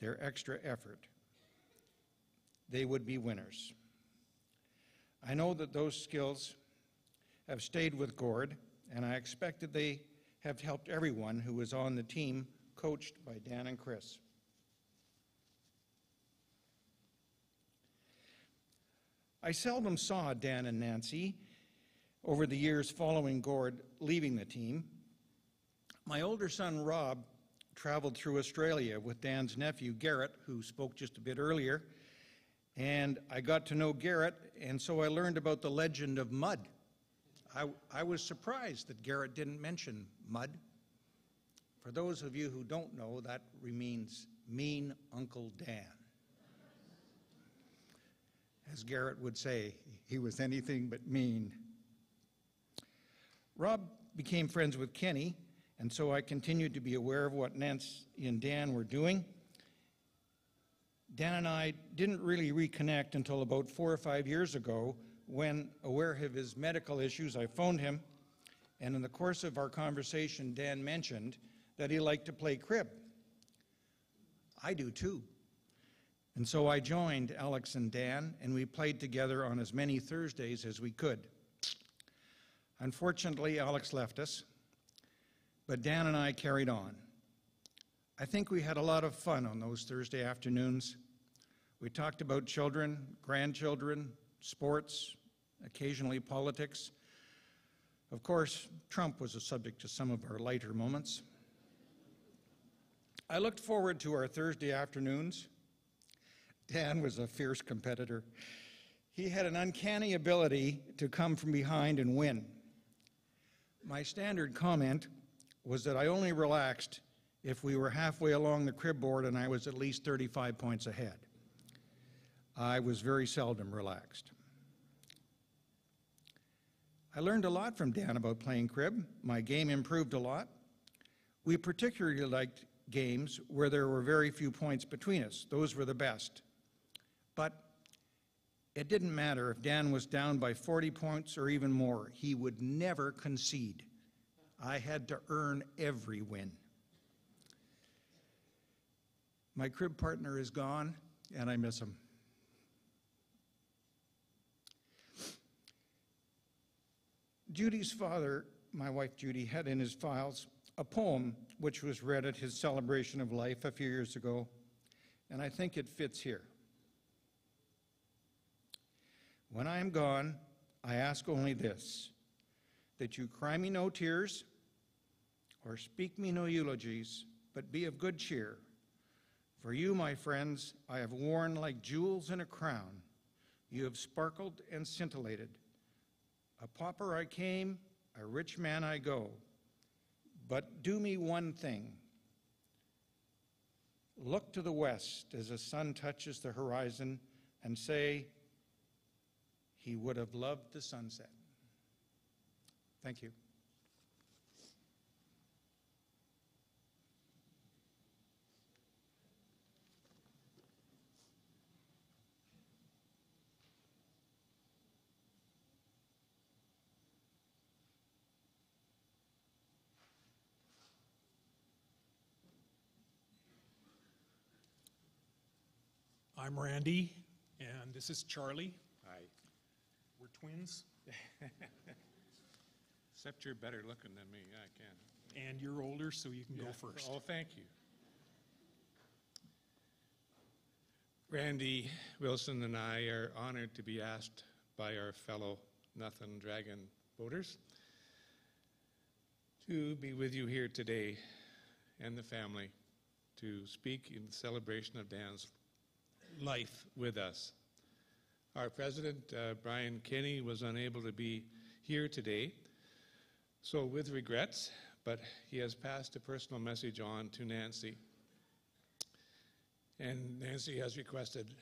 their extra effort. They would be winners. I know that those skills have stayed with Gord, and I expect that they have helped everyone who was on the team coached by Dan and Chris. I seldom saw Dan and Nancy over the years following Gord leaving the team. My older son, Rob, traveled through Australia with Dan's nephew, Garrett, who spoke just a bit earlier, and I got to know Garrett, and so I learned about the legend of Mud. I was surprised that Garrett didn't mention Mud. For those of you who don't know, that means mean Uncle Dan. As Garrett would say, he was anything but mean. Rob became friends with Kenny, and so I continued to be aware of what Nancy and Dan were doing. Dan and I didn't really reconnect until about 4 or 5 years ago when, aware of his medical issues, I phoned him, and in the course of our conversation, Dan mentioned that he liked to play crib. I do too. And so I joined Alex and Dan, and we played together on as many Thursdays as we could. Unfortunately, Alex left us, but Dan and I carried on. I think we had a lot of fun on those Thursday afternoons. We talked about children, grandchildren, sports, occasionally politics. Of course, Trump was a subject to some of our lighter moments. I looked forward to our Thursday afternoons. Dan was a fierce competitor. He had an uncanny ability to come from behind and win. My standard comment was that I only relaxed if we were halfway along the crib board and I was at least 35 points ahead. I was very seldom relaxed. I learned a lot from Dan about playing crib. My game improved a lot. We particularly liked games where there were very few points between us. Those were the best. But it didn't matter if Dan was down by 40 points or even more. He would never concede. I had to earn every win. My crib partner is gone, and I miss him. Judy's father, my wife Judy, had in his files a poem which was read at his celebration of life a few years ago, and I think it fits here. When I am gone, I ask only this, that you cry me no tears or speak me no eulogies, but be of good cheer. For you, my friends, I have worn like jewels in a crown. You have sparkled and scintillated. A pauper I came, a rich man I go. But do me one thing. Look to the west as the sun touches the horizon and say, he would have loved the sunset. Thank you. I'm Randy, and this is Charlie. Hi. We're twins. Except you're better looking than me, I can. And you're older, so you can go first. Oh, thank you. Randy Wilson and I are honored to be asked by our fellow Nothing Dragon voters to be with you here today and the family to speak in celebration of Dan's life with us. Our president, Brian Kenny, was unable to be here today, so with regrets, but he has passed a personal message on to Nancy. And Nancy has requested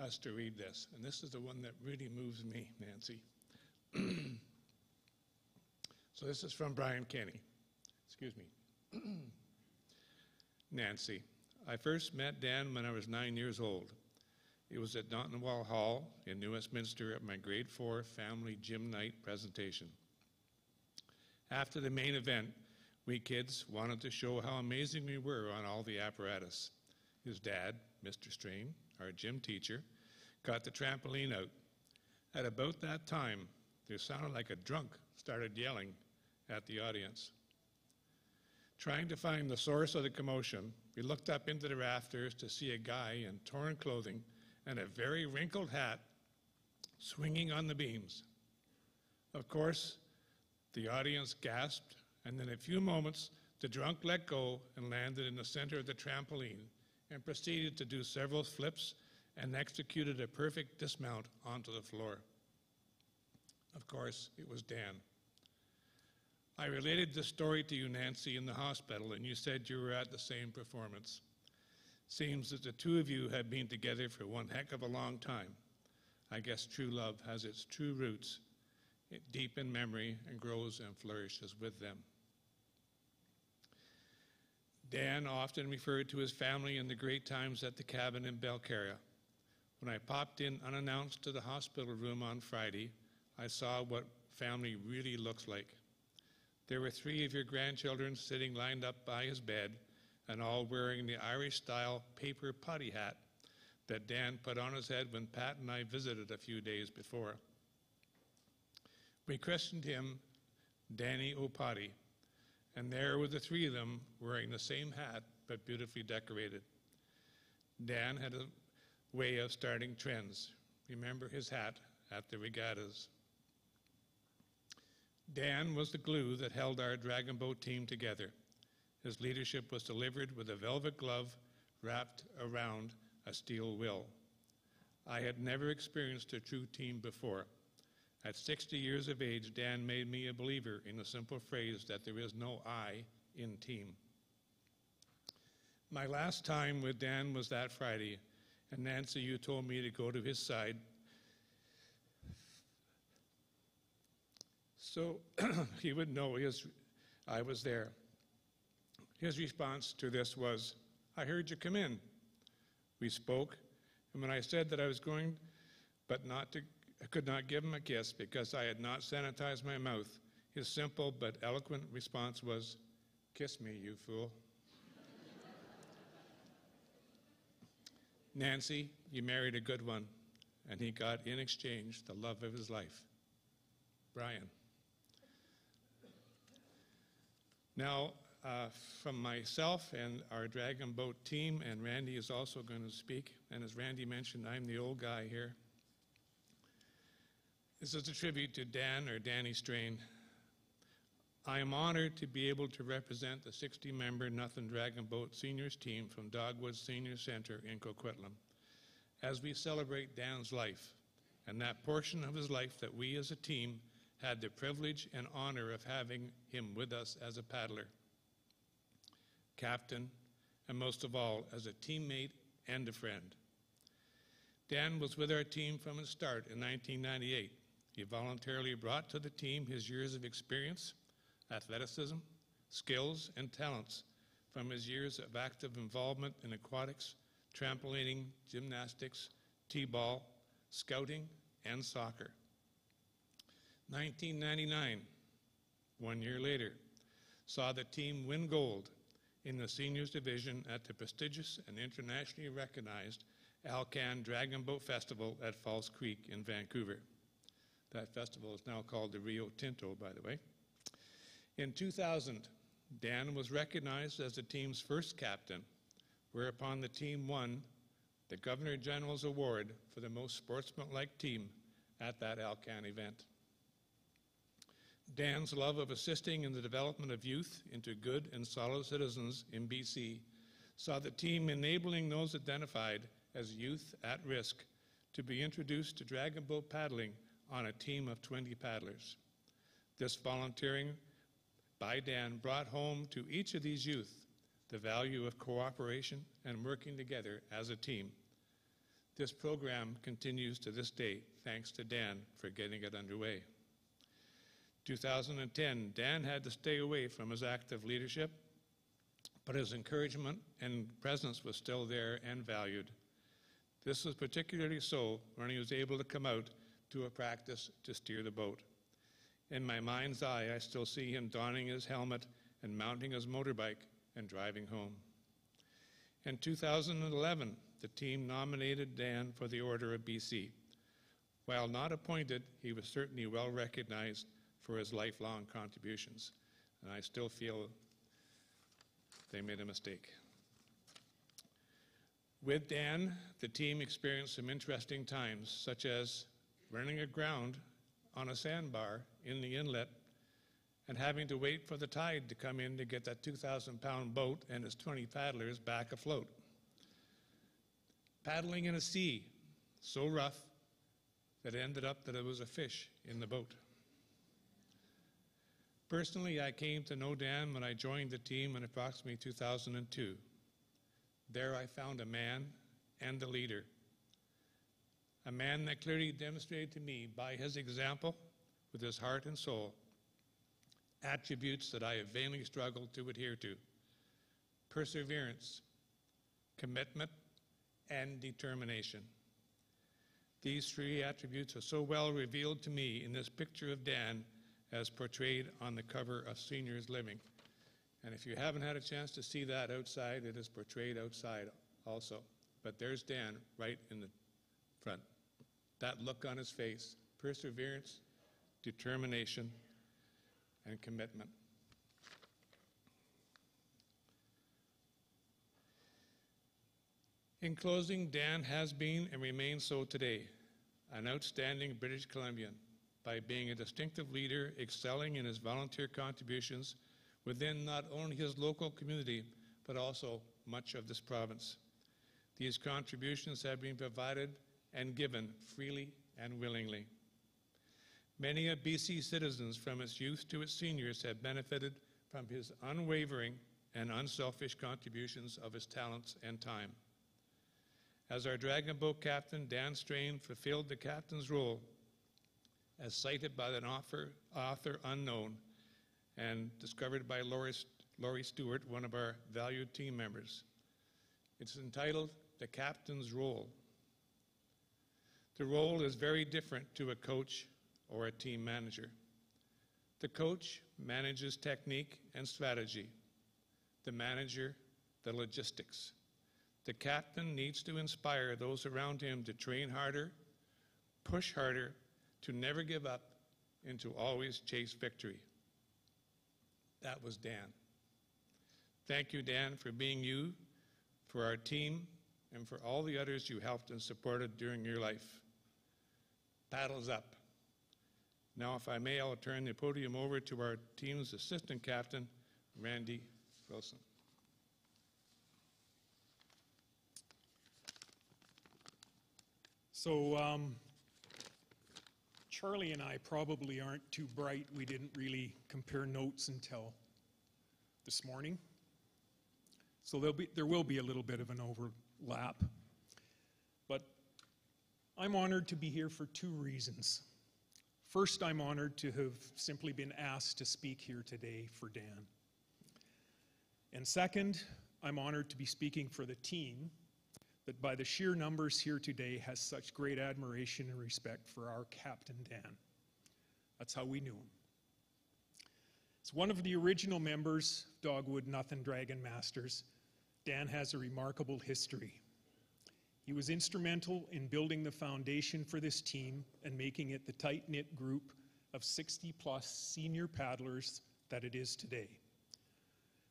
us to read this, and this is the one that really moves me, Nancy. So this is from Brian Kenny. Excuse me. Nancy, I first met Dan when I was 9 years old. It was at Naughtonwall Hall in New Westminster at my grade 4 family gym night presentation. After the main event, we kids wanted to show how amazing we were on all the apparatus. His dad, Mr. Strain, our gym teacher, got the trampoline out. At about that time, there sounded like a drunk started yelling at the audience. Trying to find the source of the commotion, we looked up into the rafters to see a guy in torn clothing and a very wrinkled hat swinging on the beams. Of course, the audience gasped, and in a few moments, the drunk let go and landed in the center of the trampoline and proceeded to do several flips and executed a perfect dismount onto the floor. Of course, it was Dan. I related this story to you, Nancy, in the hospital, and you said you were at the same performance. Seems that the two of you have been together for one heck of a long time. I guess true love has its true roots deep in memory and grows and flourishes with them. Dan often referred to his family and the great times at the cabin in Belcarra. When I popped in unannounced to the hospital room on Friday, I saw what family really looks like. There were 3 of your grandchildren sitting lined up by his bed and all wearing the Irish-style paper potty hat that Dan put on his head when Pat and I visited a few days before. We christened him Danny O'Potty, and there were the 3 of them wearing the same hat but beautifully decorated. Dan had a way of starting trends. Remember his hat at the regattas. Dan was the glue that held our Dragon Boat team together. His leadership was delivered with a velvet glove wrapped around a steel will. I had never experienced a true team before. At 60 years of age, Dan made me a believer in the simple phrase that there is no I in team. My last time with Dan was that Friday, and Nancy, you told me to go to his side so he would know I was there. His response to this was, I heard you come in. We spoke, and when I said that I was going, but I could not give him a kiss because I had not sanitized my mouth, his simple but eloquent response was, kiss me, you fool. Nancy, you married a good one, and he got in exchange the love of his life. Brian. Now, from myself and our Dragon Boat team, and Randy is also going to speak, and as Randy mentioned, I'm the old guy here. This is a tribute to Dan, or Danny Strain. I am honored to be able to represent the 60-member Nothing Dragon Boat seniors team from Dogwood Senior Center in Coquitlam as we celebrate Dan's life and that portion of his life that we as a team had the privilege and honor of having him with us as a paddler, captain, and most of all, as a teammate and a friend. Dan was with our team from its start in 1998. He voluntarily brought to the team his years of experience, athleticism, skills, and talents from his years of active involvement in aquatics, trampolining, gymnastics, t-ball, scouting, and soccer. 1999, 1 year later, saw the team win gold in the seniors division at the prestigious and internationally recognized Alcan Dragon Boat Festival at Falls Creek in Vancouver. That festival is now called the Rio Tinto, by the way. In 2000, Dan was recognized as the team's first captain, whereupon the team won the Governor General's Award for the most sportsmanlike team at that Alcan event. Dan's love of assisting in the development of youth into good and solid citizens in BC saw the team enabling those identified as youth at risk to be introduced to dragon boat paddling on a team of 20 paddlers. This volunteering by Dan brought home to each of these youth the value of cooperation and working together as a team. This program continues to this day, thanks to Dan for getting it underway. 2010, Dan had to stay away from his active leadership, but his encouragement and presence was still there and valued. This was particularly so when he was able to come out to a practice to steer the boat. In my mind's eye, I still see him donning his helmet and mounting his motorbike and driving home. In 2011, the team nominated Dan for the Order of BC. While not appointed, he was certainly well recognized for his lifelong contributions, and I still feel they made a mistake. With Dan, the team experienced some interesting times, such as running aground on a sandbar in the inlet and having to wait for the tide to come in to get that 2,000-pound boat and its 20 paddlers back afloat. Paddling in a sea so rough that it ended up that it was a fish in the boat. Personally, I came to know Dan when I joined the team in approximately 2002. There I found a man and a leader. A man that clearly demonstrated to me by his example, with his heart and soul, attributes that I have vainly struggled to adhere to: perseverance, commitment, and determination. These three attributes are so well revealed to me in this picture of Dan as portrayed on the cover of Seniors Living. And if you haven't had a chance to see that outside, it is portrayed outside also. But there's Dan right in the front. That look on his face, perseverance, determination, and commitment. In closing, Dan has been and remains so today, an outstanding British Columbian by being a distinctive leader, excelling in his volunteer contributions within not only his local community, but also much of this province. These contributions have been provided and given freely and willingly. Many of BC citizens, from its youth to its seniors, have benefited from his unwavering and unselfish contributions of his talents and time. As our Dragon Boat captain, Dan Strain fulfilled the captain's role as cited by an author unknown and discovered by Laurie Stewart, one of our valued team members. It's entitled The Captain's Role. The role is very different to a coach or a team manager. The coach manages technique and strategy. The manager, the logistics. The captain needs to inspire those around him to train harder, push harder, to never give up, and to always chase victory. That was Dan. Thank you, Dan, for being you, for our team, and for all the others you helped and supported during your life. Paddles up. Now, if I may, I'll turn the podium over to our team's assistant captain, Randy Wilson. So, Charlie and I probably aren't too bright. We didn't really compare notes until this morning. So there will be a little bit of an overlap. But I'm honored to be here for two reasons. First, I'm honored to have simply been asked to speak here today for Dan. And second, I'm honored to be speaking for the team that by the sheer numbers here today has such great admiration and respect for our Captain Dan. That's how we knew him. As one of the original members of Dogwood Nothing Dragon Masters, Dan has a remarkable history. He was instrumental in building the foundation for this team and making it the tight-knit group of 60-plus senior paddlers that it is today.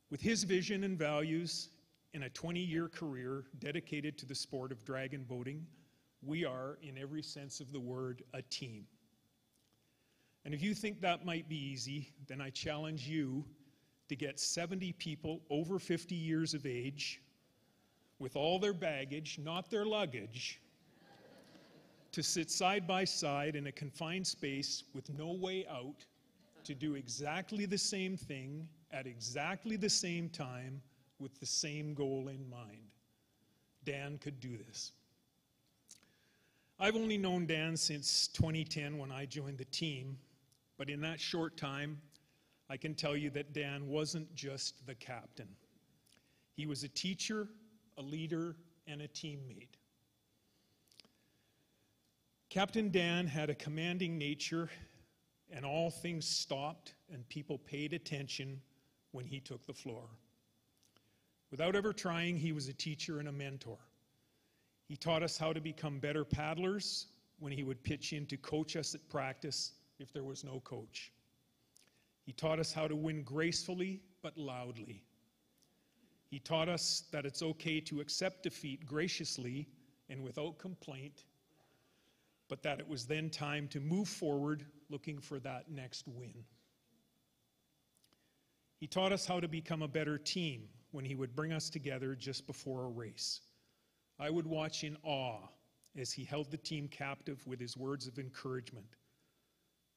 With his vision and values in a 20-year career dedicated to the sport of dragon boating, we are, in every sense of the word, a team. And if you think that might be easy, then I challenge you to get 70 people over 50 years of age with all their baggage, not their luggage, to sit side by side in a confined space with no way out to do exactly the same thing at exactly the same time with the same goal in mind. Dan could do this. I've only known Dan since 2010 when I joined the team, but in that short time, I can tell you that Dan wasn't just the captain. He was a teacher, a leader, and a teammate. Captain Dan had a commanding nature, and all things stopped and people paid attention when he took the floor. Without ever trying, he was a teacher and a mentor. He taught us how to become better paddlers when he would pitch in to coach us at practice if there was no coach. He taught us how to win gracefully but loudly. He taught us that it's okay to accept defeat graciously and without complaint, but that it was then time to move forward looking for that next win. He taught us how to become a better team when he would bring us together just before a race. I would watch in awe as he held the team captive with his words of encouragement.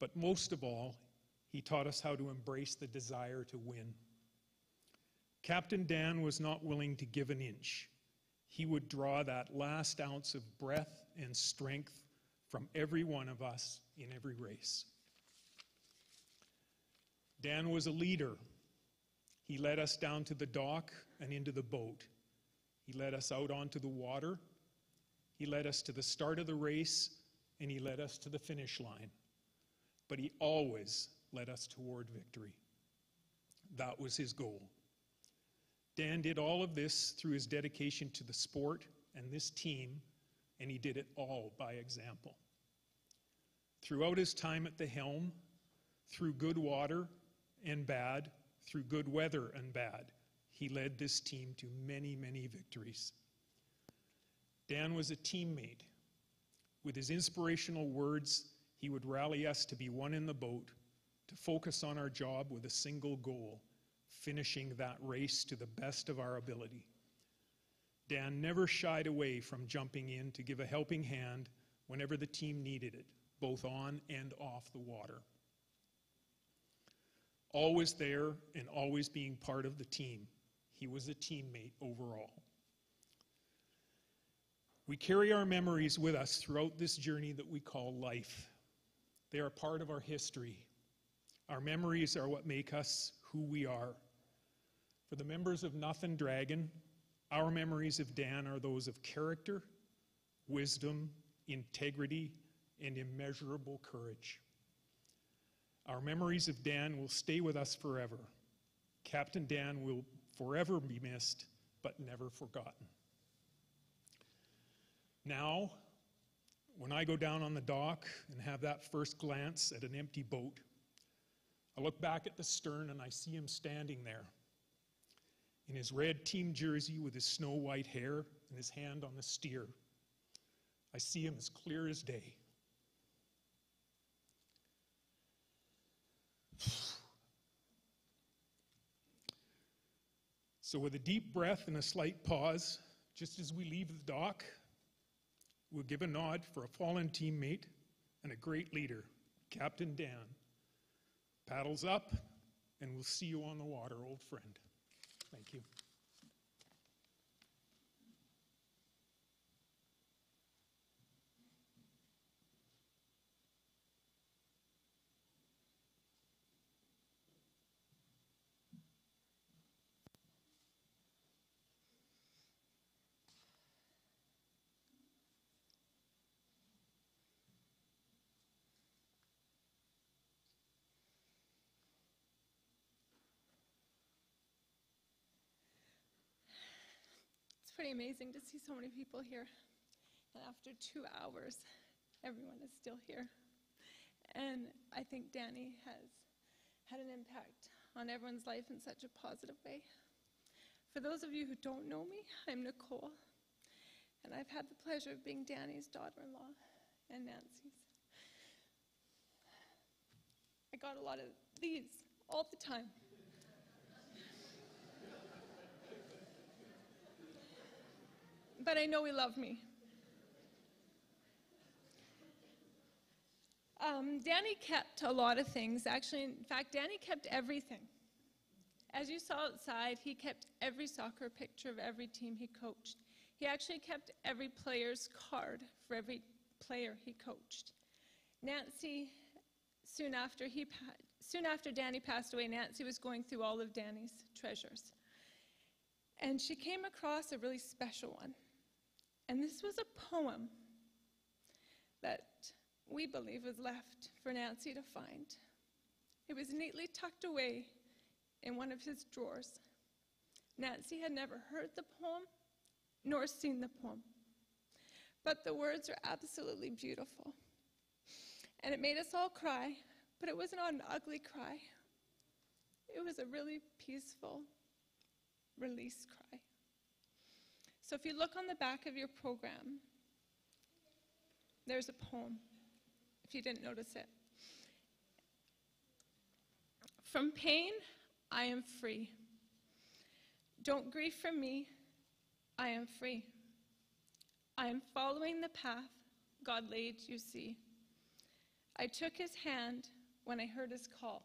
But most of all, he taught us how to embrace the desire to win. Captain Dan was not willing to give an inch. He would draw that last ounce of breath and strength from every one of us in every race. Dan was a leader. He led us down to the dock and into the boat. He led us out onto the water. He led us to the start of the race, and he led us to the finish line. But he always led us toward victory. That was his goal. Dan did all of this through his dedication to the sport and this team, and he did it all by example. Throughout his time at the helm, through good water and bad, through good weather and bad, he led this team to many, many victories. Dan was a teammate. With his inspirational words, he would rally us to be one in the boat, to focus on our job with a single goal, finishing that race to the best of our ability. Dan never shied away from jumping in to give a helping hand whenever the team needed it, both on and off the water. Always there and always being part of the team. He was a teammate overall. We carry our memories with us throughout this journey that we call life. They are part of our history. Our memories are what make us who we are. For the members of Nothing Dragon, our memories of Dan are those of character, wisdom, integrity, and immeasurable courage. Our memories of Dan will stay with us forever. Captain Dan will forever be missed, but never forgotten. Now, when I go down on the dock and have that first glance at an empty boat, I look back at the stern and I see him standing there in his red team jersey with his snow white hair and his hand on the steer. I see him as clear as day. So with a deep breath and a slight pause, just as we leave the dock, we'll give a nod for a fallen teammate and a great leader, Captain Dan. Paddles up, and we'll see you on the water, old friend. Thank you. It's pretty amazing to see so many people here. And after 2 hours, everyone is still here. And I think Danny has had an impact on everyone's life in such a positive way. For those of you who don't know me, I'm Nicole. And I've had the pleasure of being Danny's daughter-in-law and Nancy's. I got a lot of these all the time. But I know he loved me. Danny kept a lot of things. Actually, in fact, Danny kept everything. As you saw outside, he kept every soccer picture of every team he coached. He actually kept every player's card for every player he coached. Nancy, soon after Danny passed away, Nancy was going through all of Danny's treasures. And she came across a really special one. And this was a poem that we believe was left for Nancy to find. It was neatly tucked away in one of his drawers. Nancy had never heard the poem nor seen the poem, but the words are absolutely beautiful. And it made us all cry, but it was not an ugly cry. It was a really peaceful release cry. So if you look on the back of your program, there's a poem, if you didn't notice it. From pain, I am free. Don't grieve for me, I am free. I am following the path God laid, you see. I took his hand when I heard his call.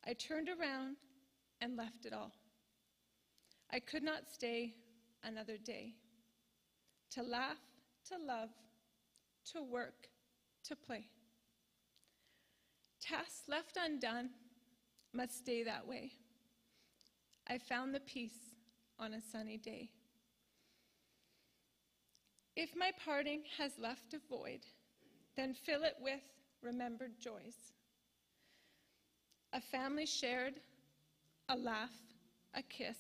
I turned around and left it all. I could not stay another day. To laugh, to love, to work, to play. Tasks left undone must stay that way. I found the peace on a sunny day. If my parting has left a void, then fill it with remembered joys. A family shared, a laugh, a kiss.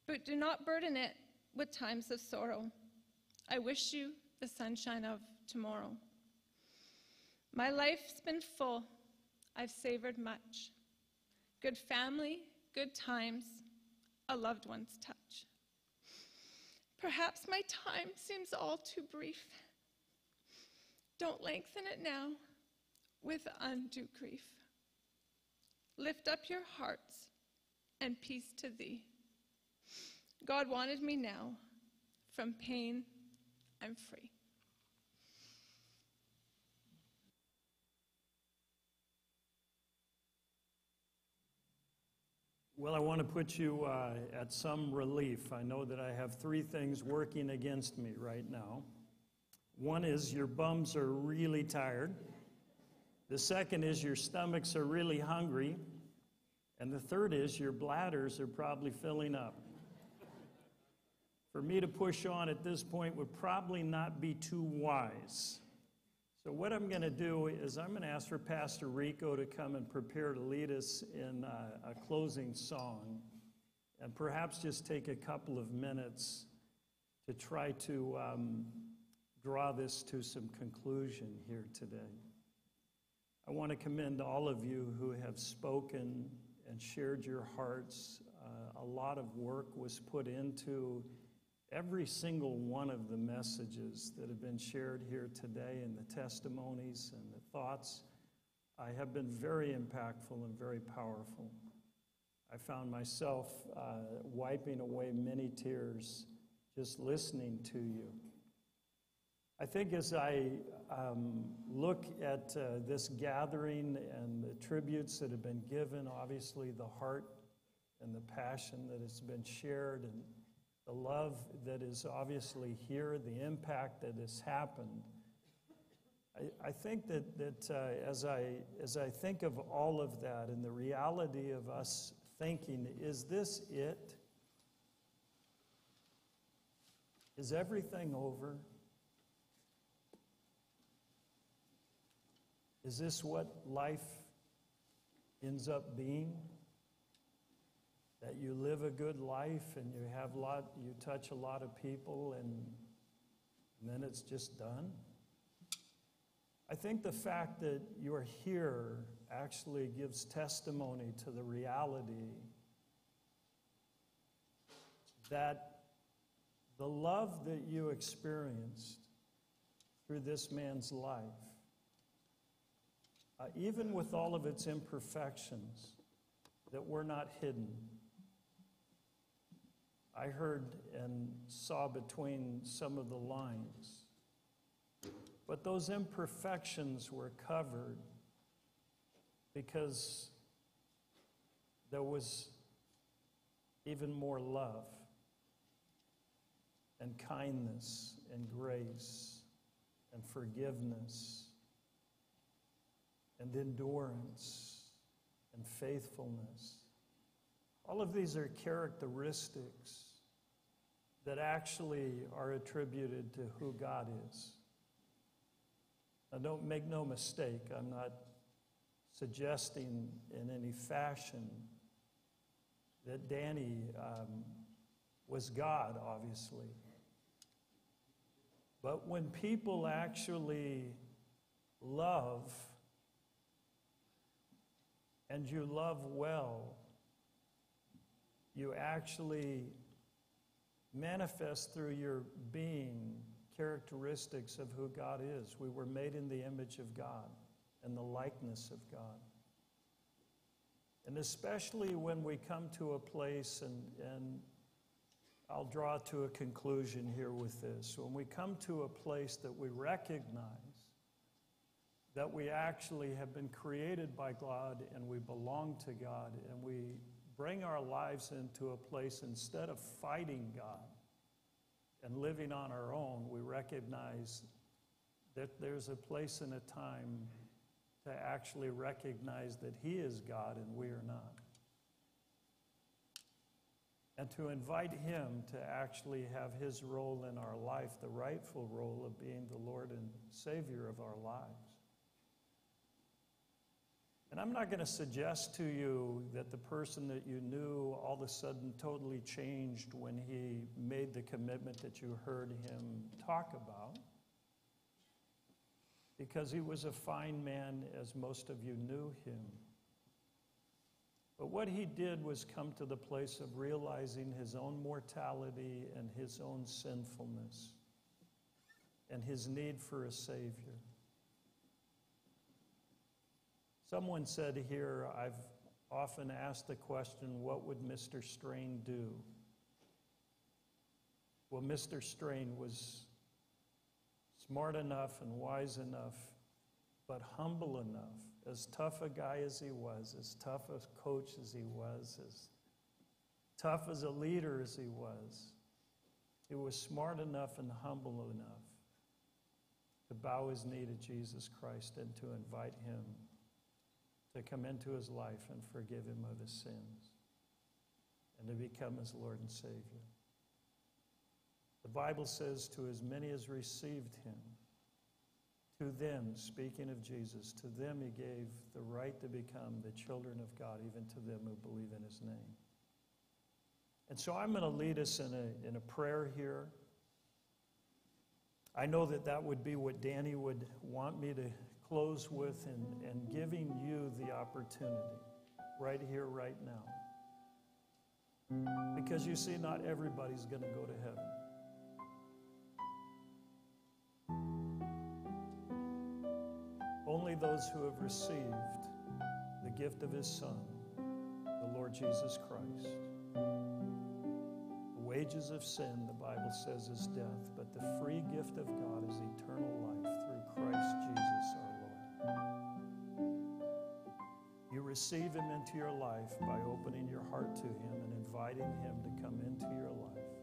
But do not burden it with times of sorrow. I wish you the sunshine of tomorrow. My life's been full. I've savored much. Good family, good times, a loved one's touch. Perhaps my time seems all too brief. Don't lengthen it now with undue grief. Lift up your hearts and peace to thee. God wanted me now. From pain, I'm free. Well, I want to put you at some relief. I know that I have three things working against me right now. One is your bums are really tired. The second is your stomachs are really hungry. And the third is your bladders are probably filling up. For me to push on at this point would probably not be too wise. So what I'm going to do is I'm going to ask for Pastor Rico to come and prepare to lead us in a closing song, and perhaps just take a couple of minutes to try to draw this to some conclusion here today. I want to commend all of you who have spoken and shared your hearts. A lot of work was put into every single one of the messages that have been shared here today, and the testimonies and the thoughts have been very impactful and very powerful. I found myself wiping away many tears just listening to you. I think as I look at this gathering and the tributes that have been given, obviously the heart and the passion that has been shared and the love that is obviously here, the impact that has happened, I think that as I think of all of that and the reality of us thinking, is this it? Is everything over? Is this what life ends up being? That you live a good life and you touch a lot of people and then it's just done? I think the fact that you're here actually gives testimony to the reality that the love that you experienced through this man's life, even with all of its imperfections, that were not hidden. I heard and saw between some of the lines. But those imperfections were covered because there was even more love and kindness and grace and forgiveness and endurance and faithfulness. All of these are characteristics that actually are attributed to who God is. Now, don't make no mistake, I'm not suggesting in any fashion that Danny was God, obviously. But when people actually love, and you love well, you actually manifest through your being characteristics of who God is. We were made in the image of God and the likeness of God. And especially when we come to a place, and I'll draw to a conclusion here with this, when we come to a place that we recognize that we actually have been created by God and we belong to God, and we bring our lives into a place, instead of fighting God and living on our own, we recognize that there's a place and a time to actually recognize that He is God and we are not. And to invite Him to actually have His role in our life, the rightful role of being the Lord and Savior of our lives. And I'm not going to suggest to you that the person that you knew all of a sudden totally changed when he made the commitment that you heard him talk about, because he was a fine man, as most of you knew him. But what he did was come to the place of realizing his own mortality and his own sinfulness and his need for a Savior. Someone said here, I've often asked the question, what would Mr. Strain do? Well, Mr. Strain was smart enough and wise enough, but humble enough, as tough a guy as he was, as tough a coach as he was, as tough as a leader as he was smart enough and humble enough to bow his knee to Jesus Christ and to invite Him to come into his life and forgive him of his sins and to become his Lord and Savior. The Bible says, to as many as received him, to them, speaking of Jesus, to them he gave the right to become the children of God, even to them who believe in his name. And so I'm going to lead us in a prayer here. I know that would be what Danny would want me to close with, and giving you the opportunity right here, right now. Because you see, not everybody's going to go to heaven. Only those who have received the gift of His Son, the Lord Jesus Christ. The wages of sin, the Bible says, is death, but the free gift of God is eternal life through Christ Jesus our Lord. You receive him into your life by opening your heart to him and inviting him to come into your life.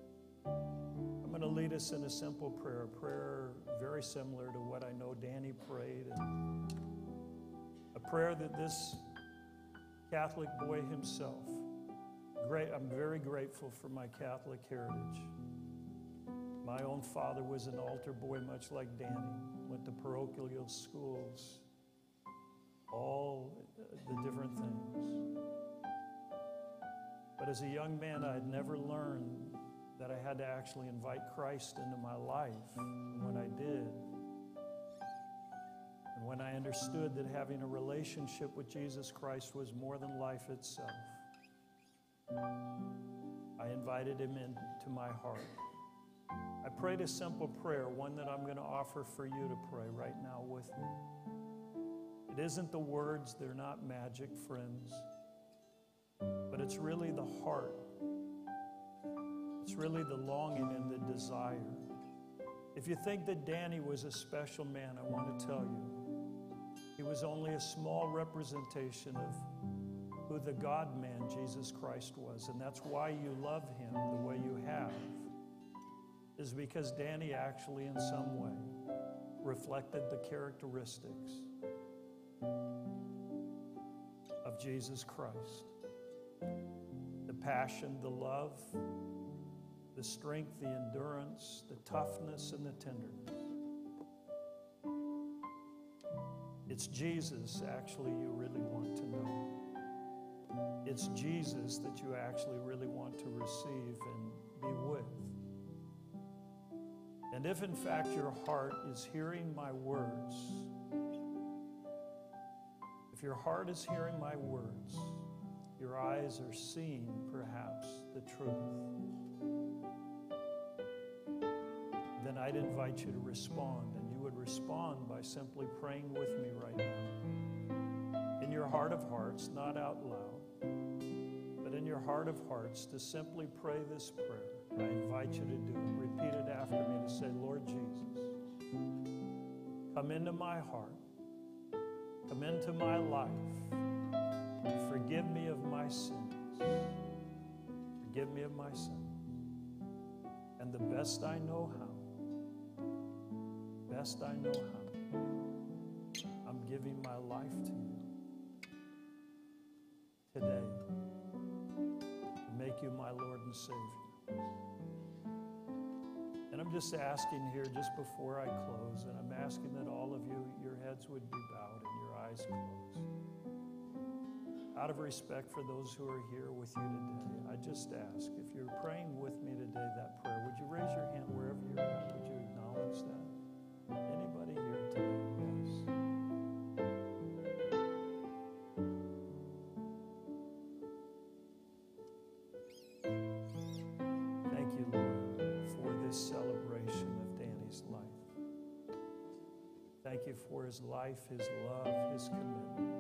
I'm going to lead us in a simple prayer, a prayer very similar to what I know Danny prayed, and a prayer that this Catholic boy himself, I'm very grateful for my Catholic heritage. My own father was an altar boy, much like Danny, went to parochial schools, all the different things. But as a young man, I had never learned that I had to actually invite Christ into my life. And when I did, and when I understood that having a relationship with Jesus Christ was more than life itself, I invited him into my heart. I prayed a simple prayer, one that I'm going to offer for you to pray right now with me. It isn't the words, they're not magic, friends, but it's really the heart. It's really the longing and the desire. If you think that Danny was a special man, I want to tell you, he was only a small representation of who the God-man Jesus Christ was. And that's why you love him the way you have, is because Danny actually in some way reflected the characteristics of Jesus Christ. The passion, the love, the strength, the endurance, the toughness, and the tenderness. It's Jesus actually you really want to know. It's Jesus that you actually really want to receive and be with. And if in fact your heart is hearing my words, if your heart is hearing my words, your eyes are seeing perhaps the truth, then I'd invite you to respond, and you would respond by simply praying with me right now. In your heart of hearts, not out loud, but in your heart of hearts, to simply pray this prayer. I invite you to do it. Repeat it after me to say, Lord Jesus, come into my heart, come into my life, forgive me of my sins, forgive me of my sins, and the best I know how, I'm giving my life to you today to make you my Lord and Savior. And I'm just asking here, just before I close, and I'm asking that all of you, your heads would be bowed and your eyes closed. Out of respect for those who are here with you today, I just ask, if you're praying with me today that prayer, would you raise your hand wherever you're at? Would you acknowledge that? Anybody here today? Yes. Thank you, Lord, for this celebration of Danny's life. Thank you for his life, his love, his commitment.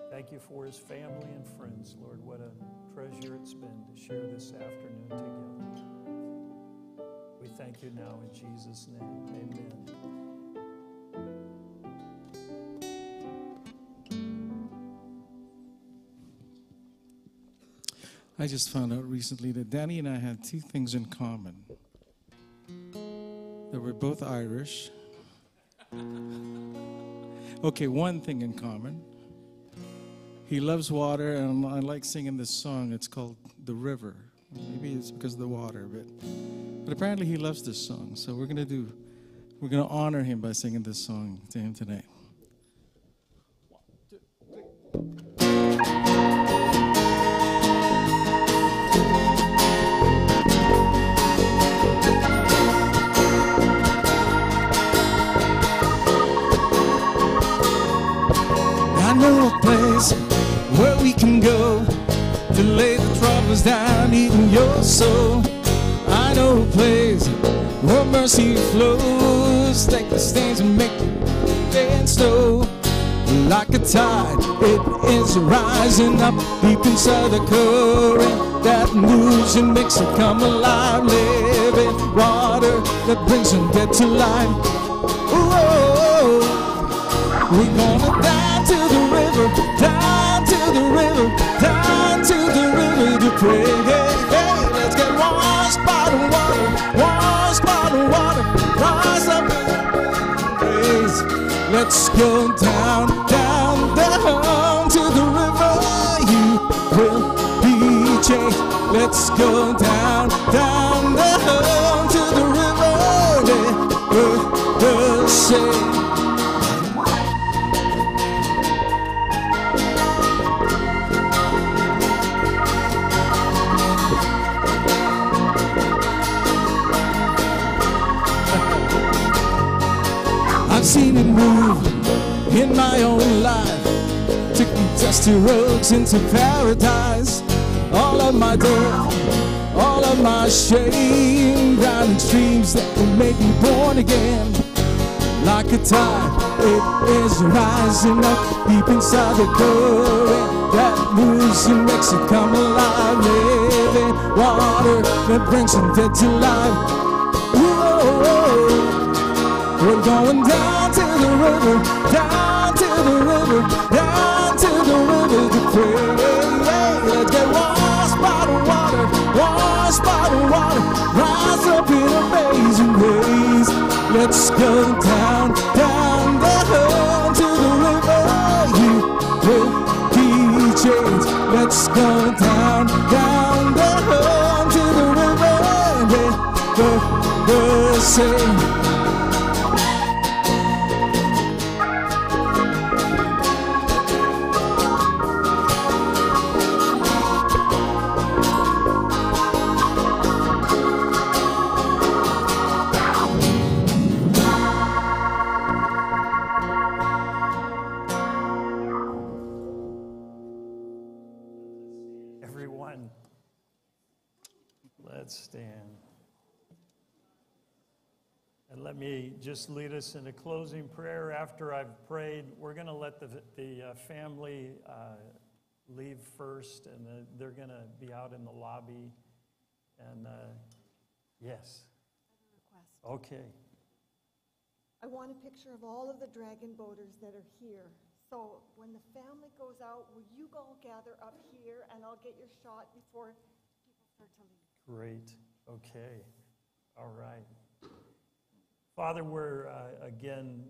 Thank you for his family and friends, Lord. What a treasure it's been to share this afternoon together. We thank you now in Jesus' name. Amen. I just found out recently that Danny and I had two things in common. That we're both Irish. Okay, one thing in common. He loves water, and I like singing this song. It's called The River. Maybe it's because of the water, but apparently he loves this song. So we're gonna honor him by singing this song to him tonight. I know a place where we can go to lay the troubles down, eating your soul. I know a place where mercy flows, take the stains and make them dead and snow. like a tide. It is rising up deep inside the current that moves and makes it come alive. Living water that brings them dead to life. Whoa, we're gonna down to the river, down to the river, down to the river to pray. Hey, hey, let's get washed by the water, washed by the water, rise up and praise. Let's go down, down, down to the river. You will be changed. Let's go down, down, down to the river. Never say. I've seen it move in my own life. Took me dusty roads into paradise. All of my dirt, all of my shame, drowning streams that will make me born again. Like a tide, it is rising up deep inside the current that moves and makes it come alive. Living water that brings them dead to life. Whoa. We're going down to the river, down to the river, down to the river to pray. Let's get washed by the water, washed by the water, rise up in amazing ways. Let's go down, down, down to the river. You will be changed. Let's go down, down, down to the river. Never say. Everyone, let's stand. And let me just lead us in a closing prayer. After I've prayed, we're going to let the family leave first, and they're going to be out in the lobby. And yes. Okay. I want a picture of all of the dragon boaters that are here. So when the family goes out, will you all gather up here, and I'll get your shot before people start to leave. Great. Okay. All right. Father, we're again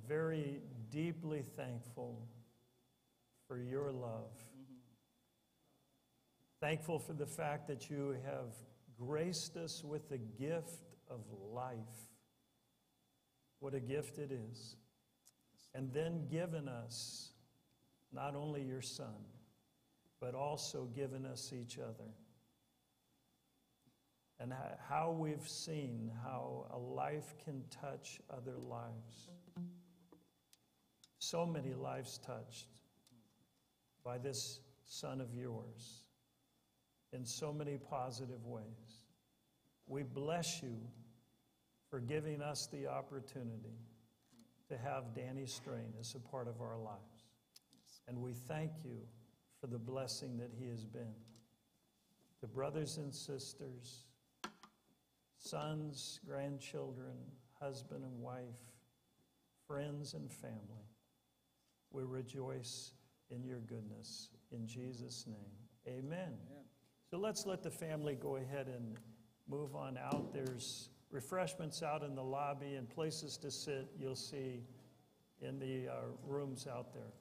very deeply thankful for your love. Thankful for the fact that you have graced us with the gift of life. What a gift it is. And then given us not only your Son, but also given us each other. And how we've seen how a life can touch other lives. So many lives touched by this Son of yours in so many positive ways. We bless you for giving us the opportunity to have Danny Strain as a part of our lives. And we thank you for the blessing that he has been to brothers and sisters, sons, grandchildren, husband and wife, friends and family. We rejoice in your goodness. In Jesus' name, amen. So let's let the family go ahead and move on out. There's refreshments out in the lobby and places to sit you'll see in the rooms out there.